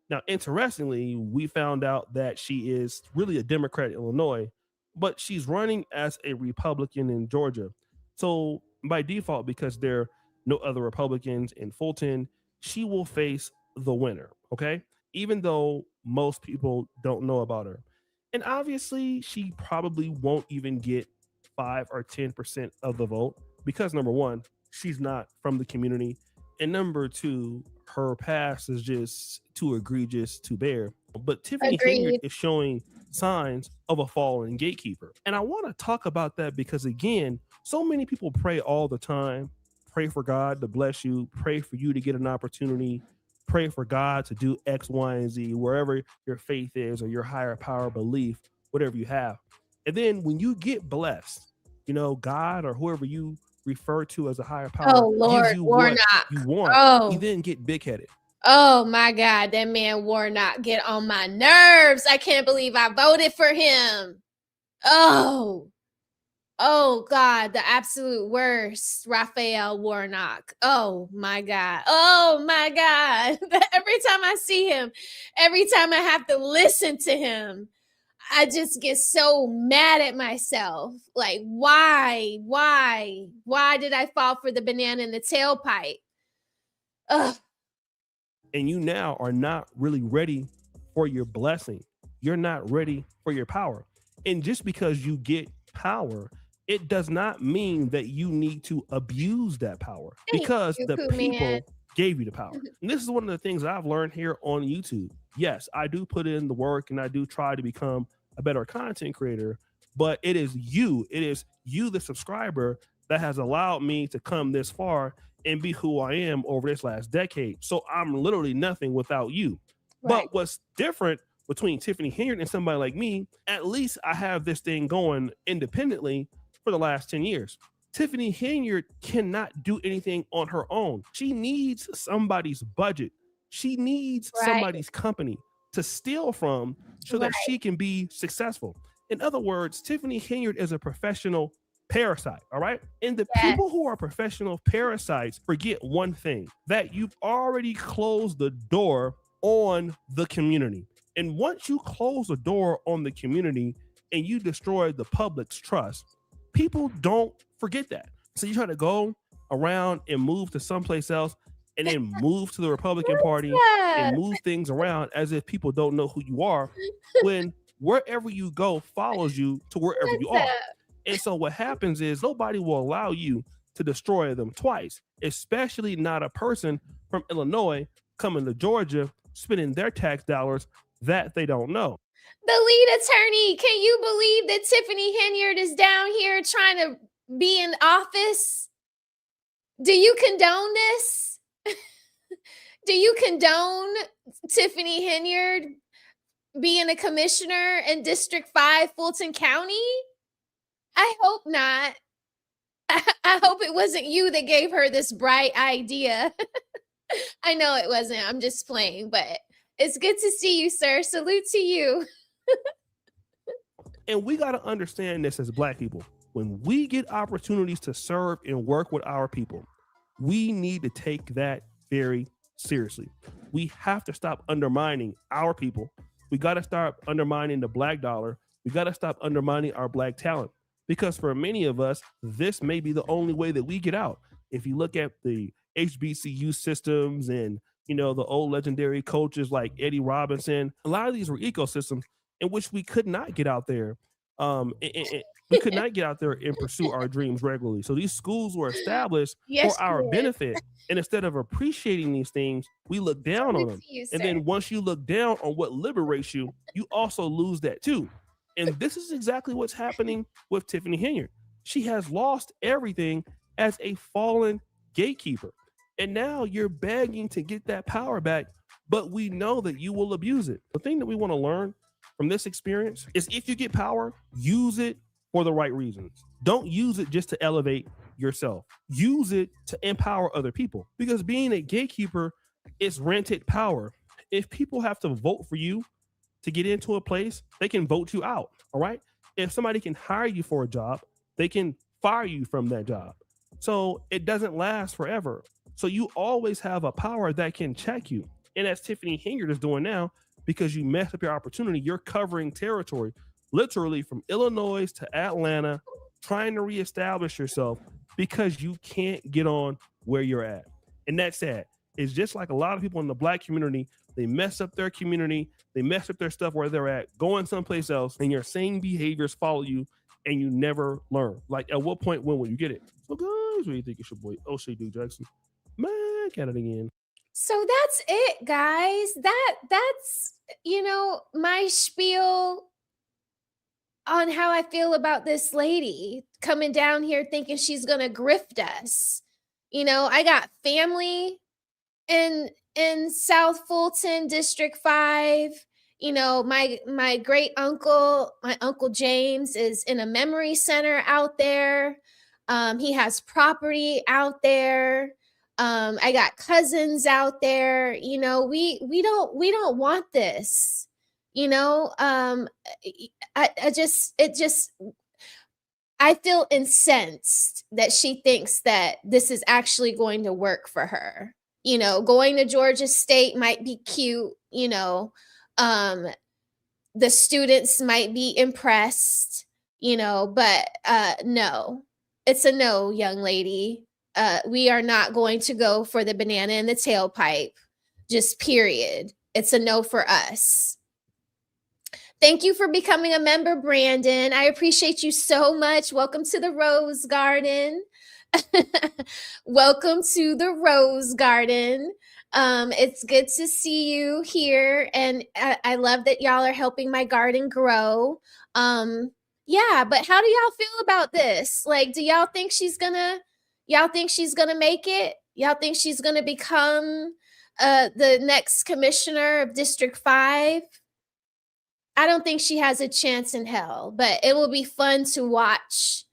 Now, interestingly, we found out that she is really a Democrat in Illinois, but she's running as a Republican in Georgia. So by default, because there are no other Republicans in Fulton, she will face the winner, okay? Even though most people don't know about her. And obviously, she probably won't even get 5 or 10% of the vote because, number one, she's not from the community. And number two, her past is just too egregious to bear. But Tiffany Henyard is showing signs of a fallen gatekeeper. And I want to talk about that because, again, so many people pray all the time. Pray for God to bless you. Pray for you to get an opportunity. Pray for God to do X, Y, and Z, wherever your faith is or your higher power belief, whatever you have. And then when you get blessed, you know, God or whoever you refer to as a higher power gives you what you want. You then get big-headed. Oh my God, that man Warnock get on my nerves. I can't believe I voted for him. Oh God, the absolute worst, Raphael Warnock. Oh my God. Oh my God. Every time I see him, every time I have to listen to him, I just get so mad at myself. Like, why did I fall for the banana in the tailpipe? Ugh. And you now are not really ready for your blessing. You're not ready for your power. And just because you get power, it does not mean that you need to abuse that power because the people gave you the power. And this is one of the things I've learned here on YouTube. Yes, I do put in the work and I do try to become a better content creator, but it is you, the subscriber, that has allowed me to come this far and be who I am over this last decade. So I'm literally nothing without you. Right. But what's different between Tiffany Henyard and somebody like me, at least I have this thing going independently for the last 10 years. Tiffany Henyard cannot do anything on her own. She needs somebody's budget. She needs somebody's company to steal from so that she can be successful. In other words, Tiffany Henyard is a professional parasite, all right? And the people who are professional parasites forget one thing, that you've already closed the door on the community. And once you close the door on the community and you destroy the public's trust, people don't forget that. So you try to go around and move to someplace else and then move to the Republican Party and move things around as if people don't know who you are, when wherever you go follows you to wherever you are. And so what happens is nobody will allow you to destroy them twice, especially not a person from Illinois coming to Georgia, spending their tax dollars that they don't know. The lead attorney, can you believe that Tiffany Henyard is down here trying to be in office? Do you condone this? Do you condone Tiffany Henyard being a commissioner in District 5, Fulton County? I hope not. I hope it wasn't you that gave her this bright idea. I know it wasn't. I'm just playing, but it's good to see you, sir. Salute to you. And we got to understand this as Black people. When we get opportunities to serve and work with our people, we need to take that very seriously. We have to stop undermining our people. We got to start undermining the Black dollar. We got to stop undermining our Black talent, because for many of us, this may be the only way that we get out. If you look at the HBCU systems and, you know, the old legendary coaches like Eddie Robinson, a lot of these were ecosystems in which we could not get out there. We could not get out there and pursue our dreams regularly. So these schools were established for our benefit. And instead of appreciating these things, we look down on them. And then once you look down on what liberates you, you also lose that too. And this is exactly what's happening with Tiffany Henyard. She has lost everything as a fallen gatekeeper. And now you're begging to get that power back, but we know that you will abuse it. The thing that we want to learn from this experience is, if you get power, use it for the right reasons. Don't use it just to elevate yourself. Use it to empower other people, because being a gatekeeper is rented power. If people have to vote for you to get into a place, they can vote you out. All right. If somebody can hire you for a job, they can fire you from that job. So it doesn't last forever. So you always have a power that can check you. And as Tiffany Henyard is doing now, because you messed up your opportunity, you're covering territory, literally from Illinois to Atlanta, trying to reestablish yourself because you can't get on where you're at. And that's sad. It's just like a lot of people in the Black community, they mess up their community, they mess up their stuff where they're at, going someplace else, and your same behaviors follow you, and you never learn. Like, at what point, when will you get it? So guys, what do you think? It's your boy, O.C.D. Jackson. Man, at it again. So that's it, guys. That's, you know, my spiel on how I feel about this lady coming down here thinking she's gonna grift us. You know, I got family in South Fulton, District 5. You know, my great uncle, my Uncle James, is in a memory center out there. He has property out there. I got cousins out there. You know, we don't want this. You know, I feel incensed that she thinks that this is actually going to work for her. You know, going to Georgia State might be cute. You know, the students might be impressed. You know, but no, it's a no, young lady. We are not going to go for the banana in the tailpipe. Just period. It's a no for us. Thank you for becoming a member, Brandon. I appreciate you so much. Welcome to the Rose Garden. Welcome to the Rose Garden. It's good to see you here. And I love that y'all are helping my garden grow. Yeah, but how do y'all feel about this? Like, do y'all think she's gonna make it? Y'all think she's gonna become the next commissioner of District 5? I don't think she has a chance in hell, but it will be fun to watch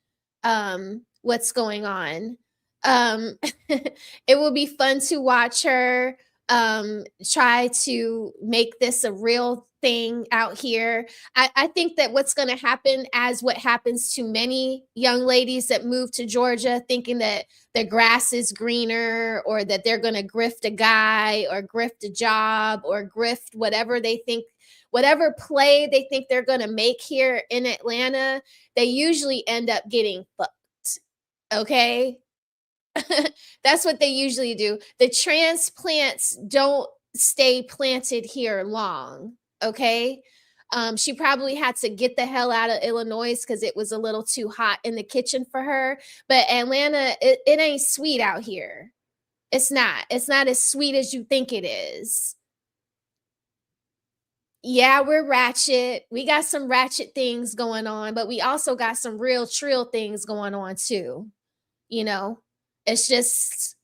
what's going on. It will be fun to watch her try to make this a real thing out here. I think that what's going to happen, as what happens to many young ladies that move to Georgia thinking that the grass is greener, or that they're going to grift a guy or grift a job or grift whatever they think, whatever play they think they're going to make here in Atlanta, they usually end up getting fucked. Okay? That's what they usually do. The transplants don't stay planted here long. Okay. She probably had to get the hell out of Illinois because it was a little too hot in the kitchen for her. But Atlanta, it ain't sweet out here. It's not as sweet as you think it is. Yeah, we're ratchet. We got some ratchet things going on, but we also got some real trill things going on too. You know, it's just,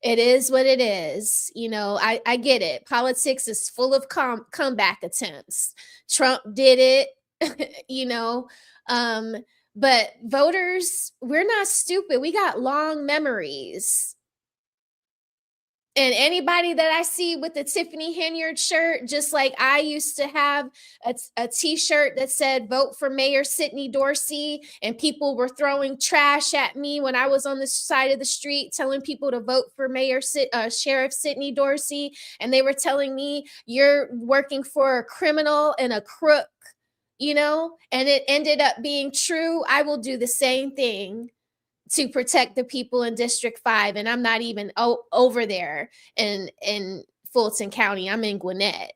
it is what it is. You know, I get it. Politics is full of comeback attempts. Trump did it, you know, but voters, we're not stupid. We got long memories. And anybody that I see with the Tiffany Henyard shirt, just like I used to have a t-shirt that said vote for Mayor Sidney Dorsey, and people were throwing trash at me when I was on the side of the street telling people to vote for Sheriff Sidney Dorsey, and they were telling me you're working for a criminal and a crook, you know, and it ended up being true. I will do the same thing to protect the people in District 5. And I'm not even over there in Fulton County. I'm in Gwinnett.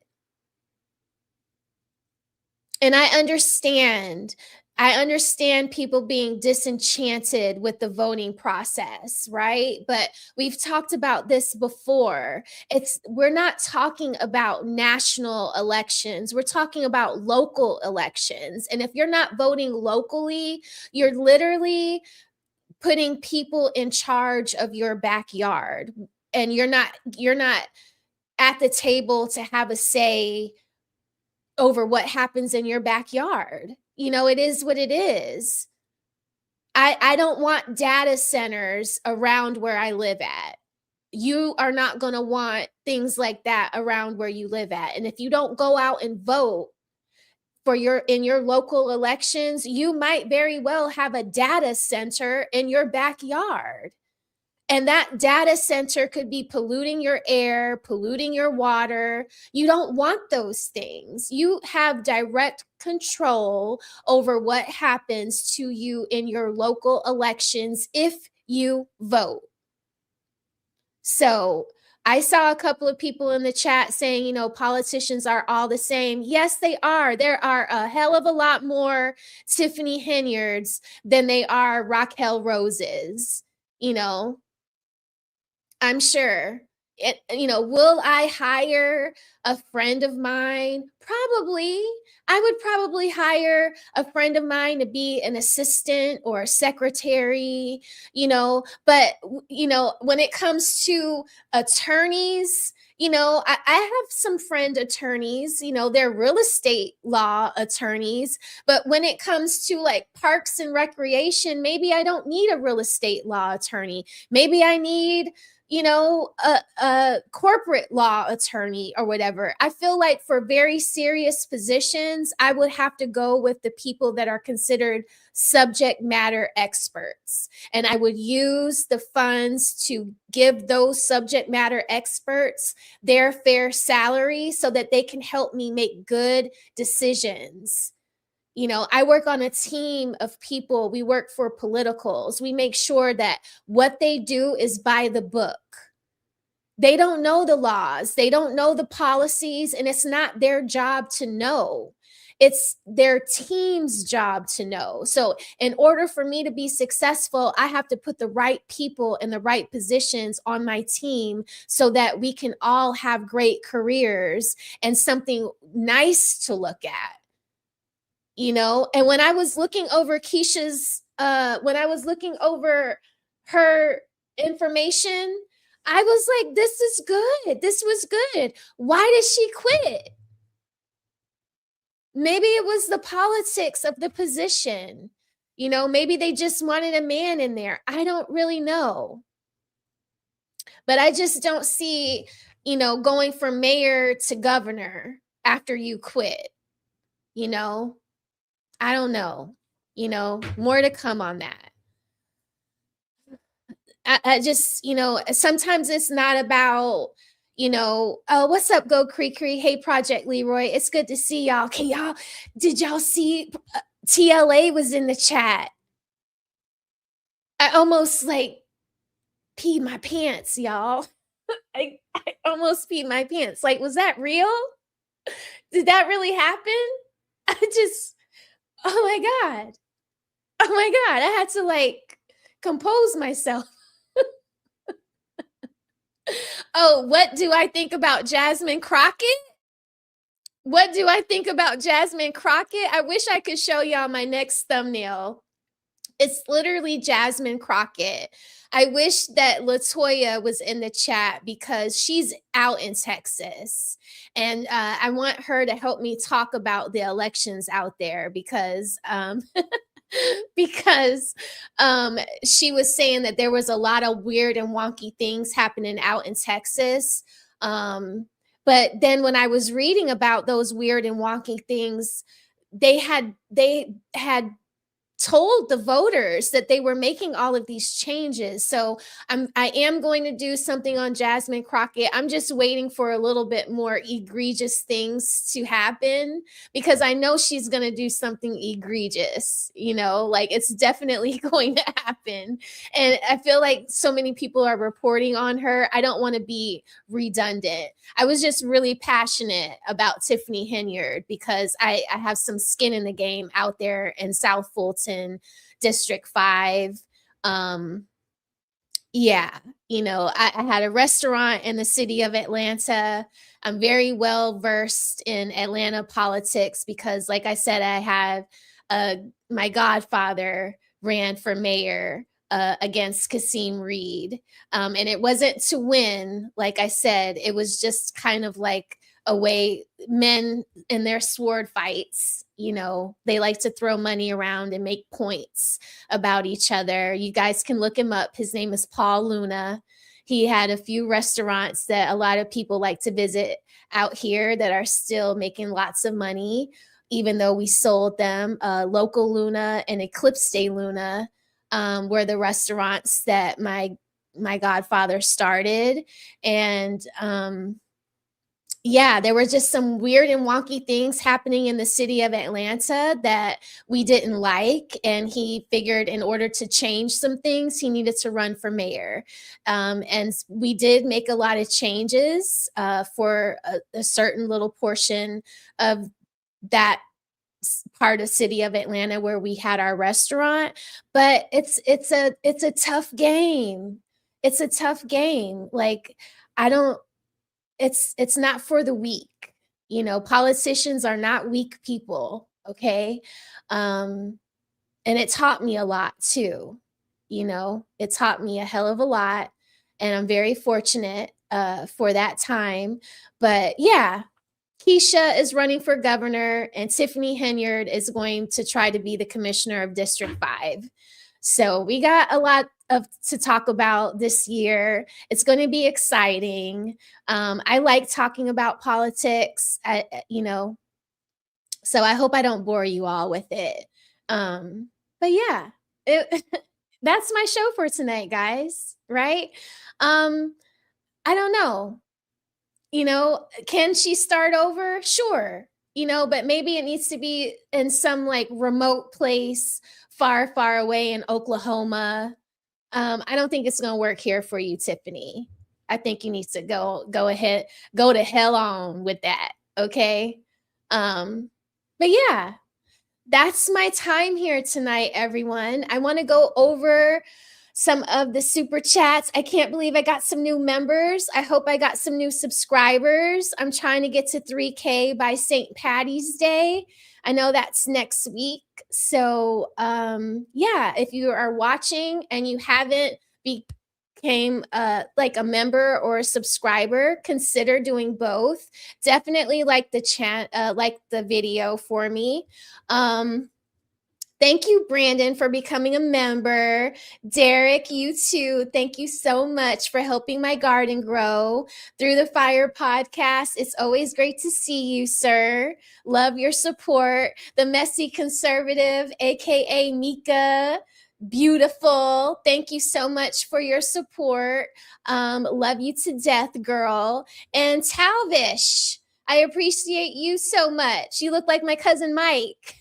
And I understand people being disenchanted with the voting process, right? But we've talked about this before. We're not talking about national elections. We're talking about local elections. And if you're not voting locally, you're literally putting people in charge of your backyard, and you're not at the table to have a say over what happens in your backyard. You know, it is what it is. I don't want data centers around where I live at. You are not going to want things like that around where you live at. And if you don't go out and vote in your local elections, you might very well have a data center in your backyard. And that data center could be polluting your air, polluting your water. You don't want those things. You have direct control over what happens to you in your local elections if you vote. So I saw a couple of people in the chat saying, you know, politicians are all the same. Yes, they are. There are a hell of a lot more Tiffany Henyards than they are Raquel Roses. You know, I'm sure. Will I hire a friend of mine? Probably. I would probably hire a friend of mine to be an assistant or a secretary, but, when it comes to attorneys, I have some friend attorneys, they're real estate law attorneys, but when it comes to like parks and recreation, maybe I don't need a real estate law attorney. Maybe I need a corporate law attorney or whatever. I feel like for very serious positions, I would have to go with the people that are considered subject matter experts. And I would use the funds to give those subject matter experts their fair salary so that they can help me make good decisions. I work on a team of people. We work for politicals. We make sure that what they do is by the book. They don't know the laws. They don't know the policies, and it's not their job to know. It's their team's job to know. So in order for me to be successful, I have to put the right people in the right positions on my team so that we can all have great careers and something nice to look at. And when I was looking over Keisha's, when I was looking over her information, I was like, this is good. This was good. Why did she quit? Maybe it was the politics of the position. Maybe they just wanted a man in there. I don't really know. But I just don't see, going from mayor to governor. after you quit? You know, I don't know. You know, more to come on that. I just, sometimes it's not about, oh, what's up, Go Creekery? Hey, Project Leroy. It's good to see y'all. Did y'all see TLA was in the chat? I almost like peed my pants, y'all. I almost peed my pants. Like, was that real? Did that really happen? Oh my God. Oh my God. I had to like compose myself. Oh, what do I think about Jasmine Crockett? What do I think about Jasmine Crockett? I wish I could show y'all my next thumbnail. It's literally Jasmine Crockett. I wish that LaToya was in the chat because she's out in Texas. And I want her to help me talk about the elections out there because she was saying that there was a lot of weird and wonky things happening out in Texas. But then when I was reading about those weird and wonky things, they had told the voters that they were making all of these changes. So I am going to do something on Jasmine Crockett. I'm just waiting for a little bit more egregious things to happen because I know she's going to do something egregious, like it's definitely going to happen. And I feel like so many people are reporting on her. I don't want to be redundant. I was just really passionate about Tiffany Henyard because I have some skin in the game out there in South Fulton, District 5. I had a restaurant in the city of Atlanta. I'm very well versed in Atlanta politics because, like I said, I have my godfather ran for mayor against Kasim Reed. And it wasn't to win, like I said, it was just kind of like a way men in their sword fights, they like to throw money around and make points about each other. You guys can look him up. His name is Paul Luna. He had a few restaurants that a lot of people like to visit out here that are still making lots of money, even though we sold them. Local Luna and Eclipse Day Luna were the restaurants that my godfather started. And there were just some weird and wonky things happening in the city of Atlanta that we didn't like. And he figured in order to change some things, he needed to run for mayor. And we did make a lot of changes for a certain little portion of that part of city of Atlanta where we had our restaurant. But it's a tough game. It's a tough game. Like, it's not for the weak. Politicians are not weak people. Okay. And it taught me a lot too. It taught me a hell of a lot. And I'm very fortunate for that time. But yeah, Keisha is running for governor and Tiffany Henyard is going to try to be the commissioner of District 5. So we got a lot to talk about this year. It's going to be exciting. I like talking about politics, so I hope I don't bore you all with it. But yeah, that's my show for tonight, guys, right? I don't know. Can she start over? Sure. But maybe it needs to be in some like remote place far, far away in Oklahoma. I don't think it's going to work here for you, Tiffany. I think you need to go to hell on with that. Okay. But yeah, that's my time here tonight, everyone. I want to go over some of the super chats. I can't believe I got some new members. I hope I got some new subscribers. I'm trying to get to 3K by St. Patty's Day. I know that's next week. So if you are watching and you haven't became like a member or a subscriber, consider doing both. Definitely like the video for me. Thank you, Brandon, for becoming a member. Derek, you too. Thank you so much for helping my garden grow through the Fire podcast. It's always great to see you, sir. Love your support. The Messy Conservative, aka Mika. Beautiful. Thank you so much for your support. Love you to death, girl. And Talvish, I appreciate you so much. You look like my cousin Mike.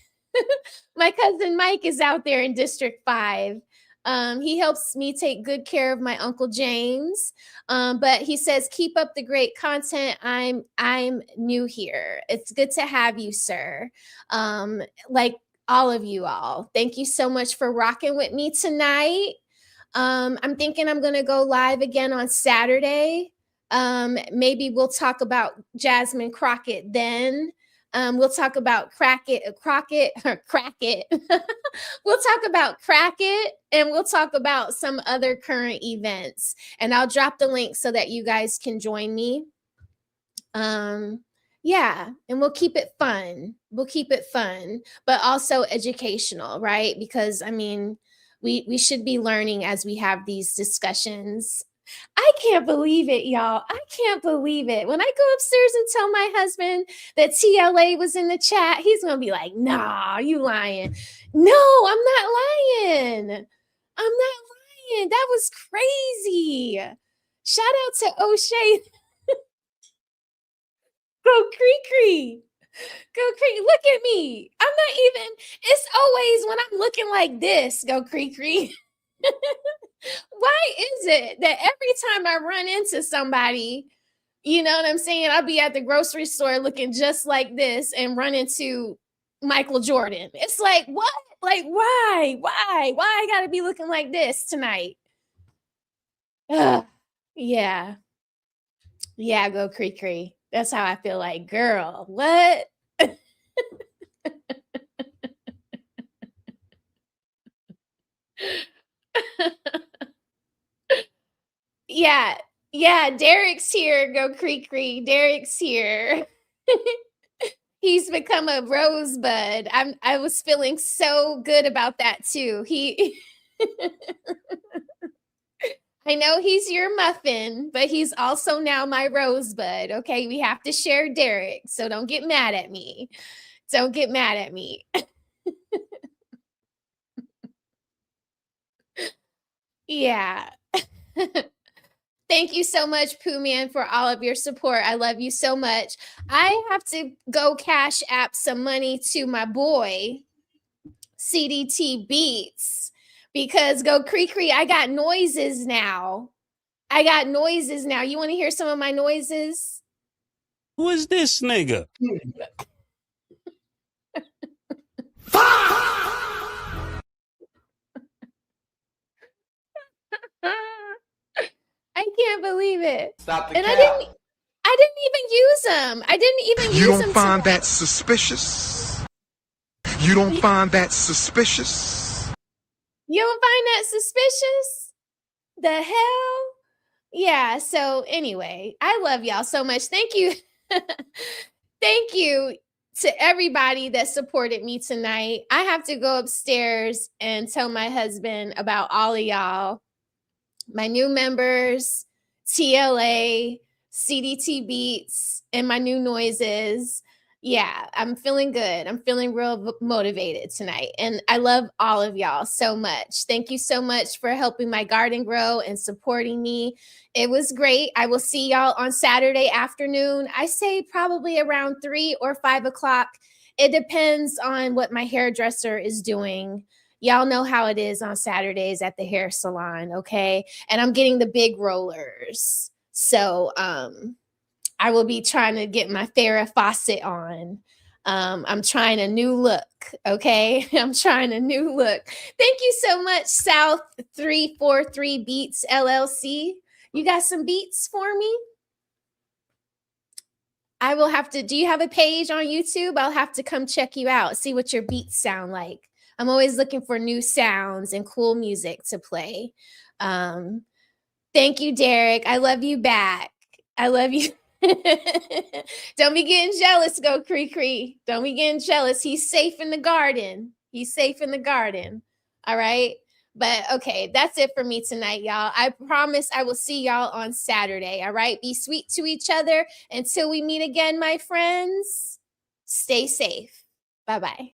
My cousin Mike is out there in District 5. He helps me take good care of my Uncle James. But he says, keep up the great content. I'm new here. It's good to have you, sir. Like all of you all. Thank you so much for rocking with me tonight. I'm thinking I'm going to go live again on Saturday. Maybe we'll talk about Jasmine Crockett then. We'll talk about Crockett. We'll talk about Crockett, and we'll talk about some other current events. And I'll drop the link so that you guys can join me. Yeah, and we'll keep it fun. We'll keep it fun, but also educational, right? Because I mean, we should be learning as we have these discussions. I can't believe it, y'all. I can't believe it. When I go upstairs and tell my husband that TLA was in the chat, he's going to be like, nah, you lying. No, I'm not lying. I'm not lying. That was crazy. Shout out to O'Shea. Go Cree. Go Cree. Look at me. I'm not even, it's always when I'm looking like this, go Cree. Why is it that every time I run into somebody, you know what I'm saying? I'll be at the grocery store looking just like this and run into Michael Jordan. It's like, what? Like, why? Why I gotta be looking like this tonight? Yeah, go Cree. That's how I feel like, girl, what? Yeah, Derek's here. Go Cree. Derek's here. He's become a rosebud. I was feeling so good about that too. I know he's your muffin, but he's also now my rosebud. Okay, we have to share Derek, so don't get mad at me. Don't get mad at me. Yeah. Thank you so much, Pooh Man, for all of your support. I love you so much. I have to go cash app some money to my boy, CDT Beats, because go Cree, I got noises now. You want to hear some of my noises? Who is this nigga? I can't believe it. Stop the and cap. I didn't even use them. I didn't even use them. You don't find that suspicious? You don't find that suspicious? You don't find that suspicious? The hell? Yeah, so anyway, I love y'all so much. Thank you. Thank you to everybody that supported me tonight. I have to go upstairs and tell my husband about all of y'all. My new members, TLA, CDT Beats, and my new noises. Yeah, I'm feeling good. I'm feeling real motivated tonight. And I love all of y'all so much. Thank you so much for helping my garden grow and supporting me. It was great. I will see y'all on Saturday afternoon. I say probably around 3 or 5 o'clock. It depends on what my hairdresser is doing. Y'all know how it is on Saturdays at the hair salon, okay? And I'm getting the big rollers. So I will be trying to get my Farrah Fawcett on. I'm trying a new look, okay? I'm trying a new look. Thank you so much, South 343 Beats LLC. You got some beats for me? I will have to, do you have a page on YouTube? I'll have to come check you out, see what your beats sound like. I'm always looking for new sounds and cool music to play. Thank you, Derek. I love you back. I love you. Don't be getting jealous, go Cree. Don't be getting jealous. He's safe in the garden. He's safe in the garden. All right. But okay, that's it for me tonight, y'all. I promise I will see y'all on Saturday. All right. Be sweet to each other until we meet again, my friends. Stay safe. Bye-bye.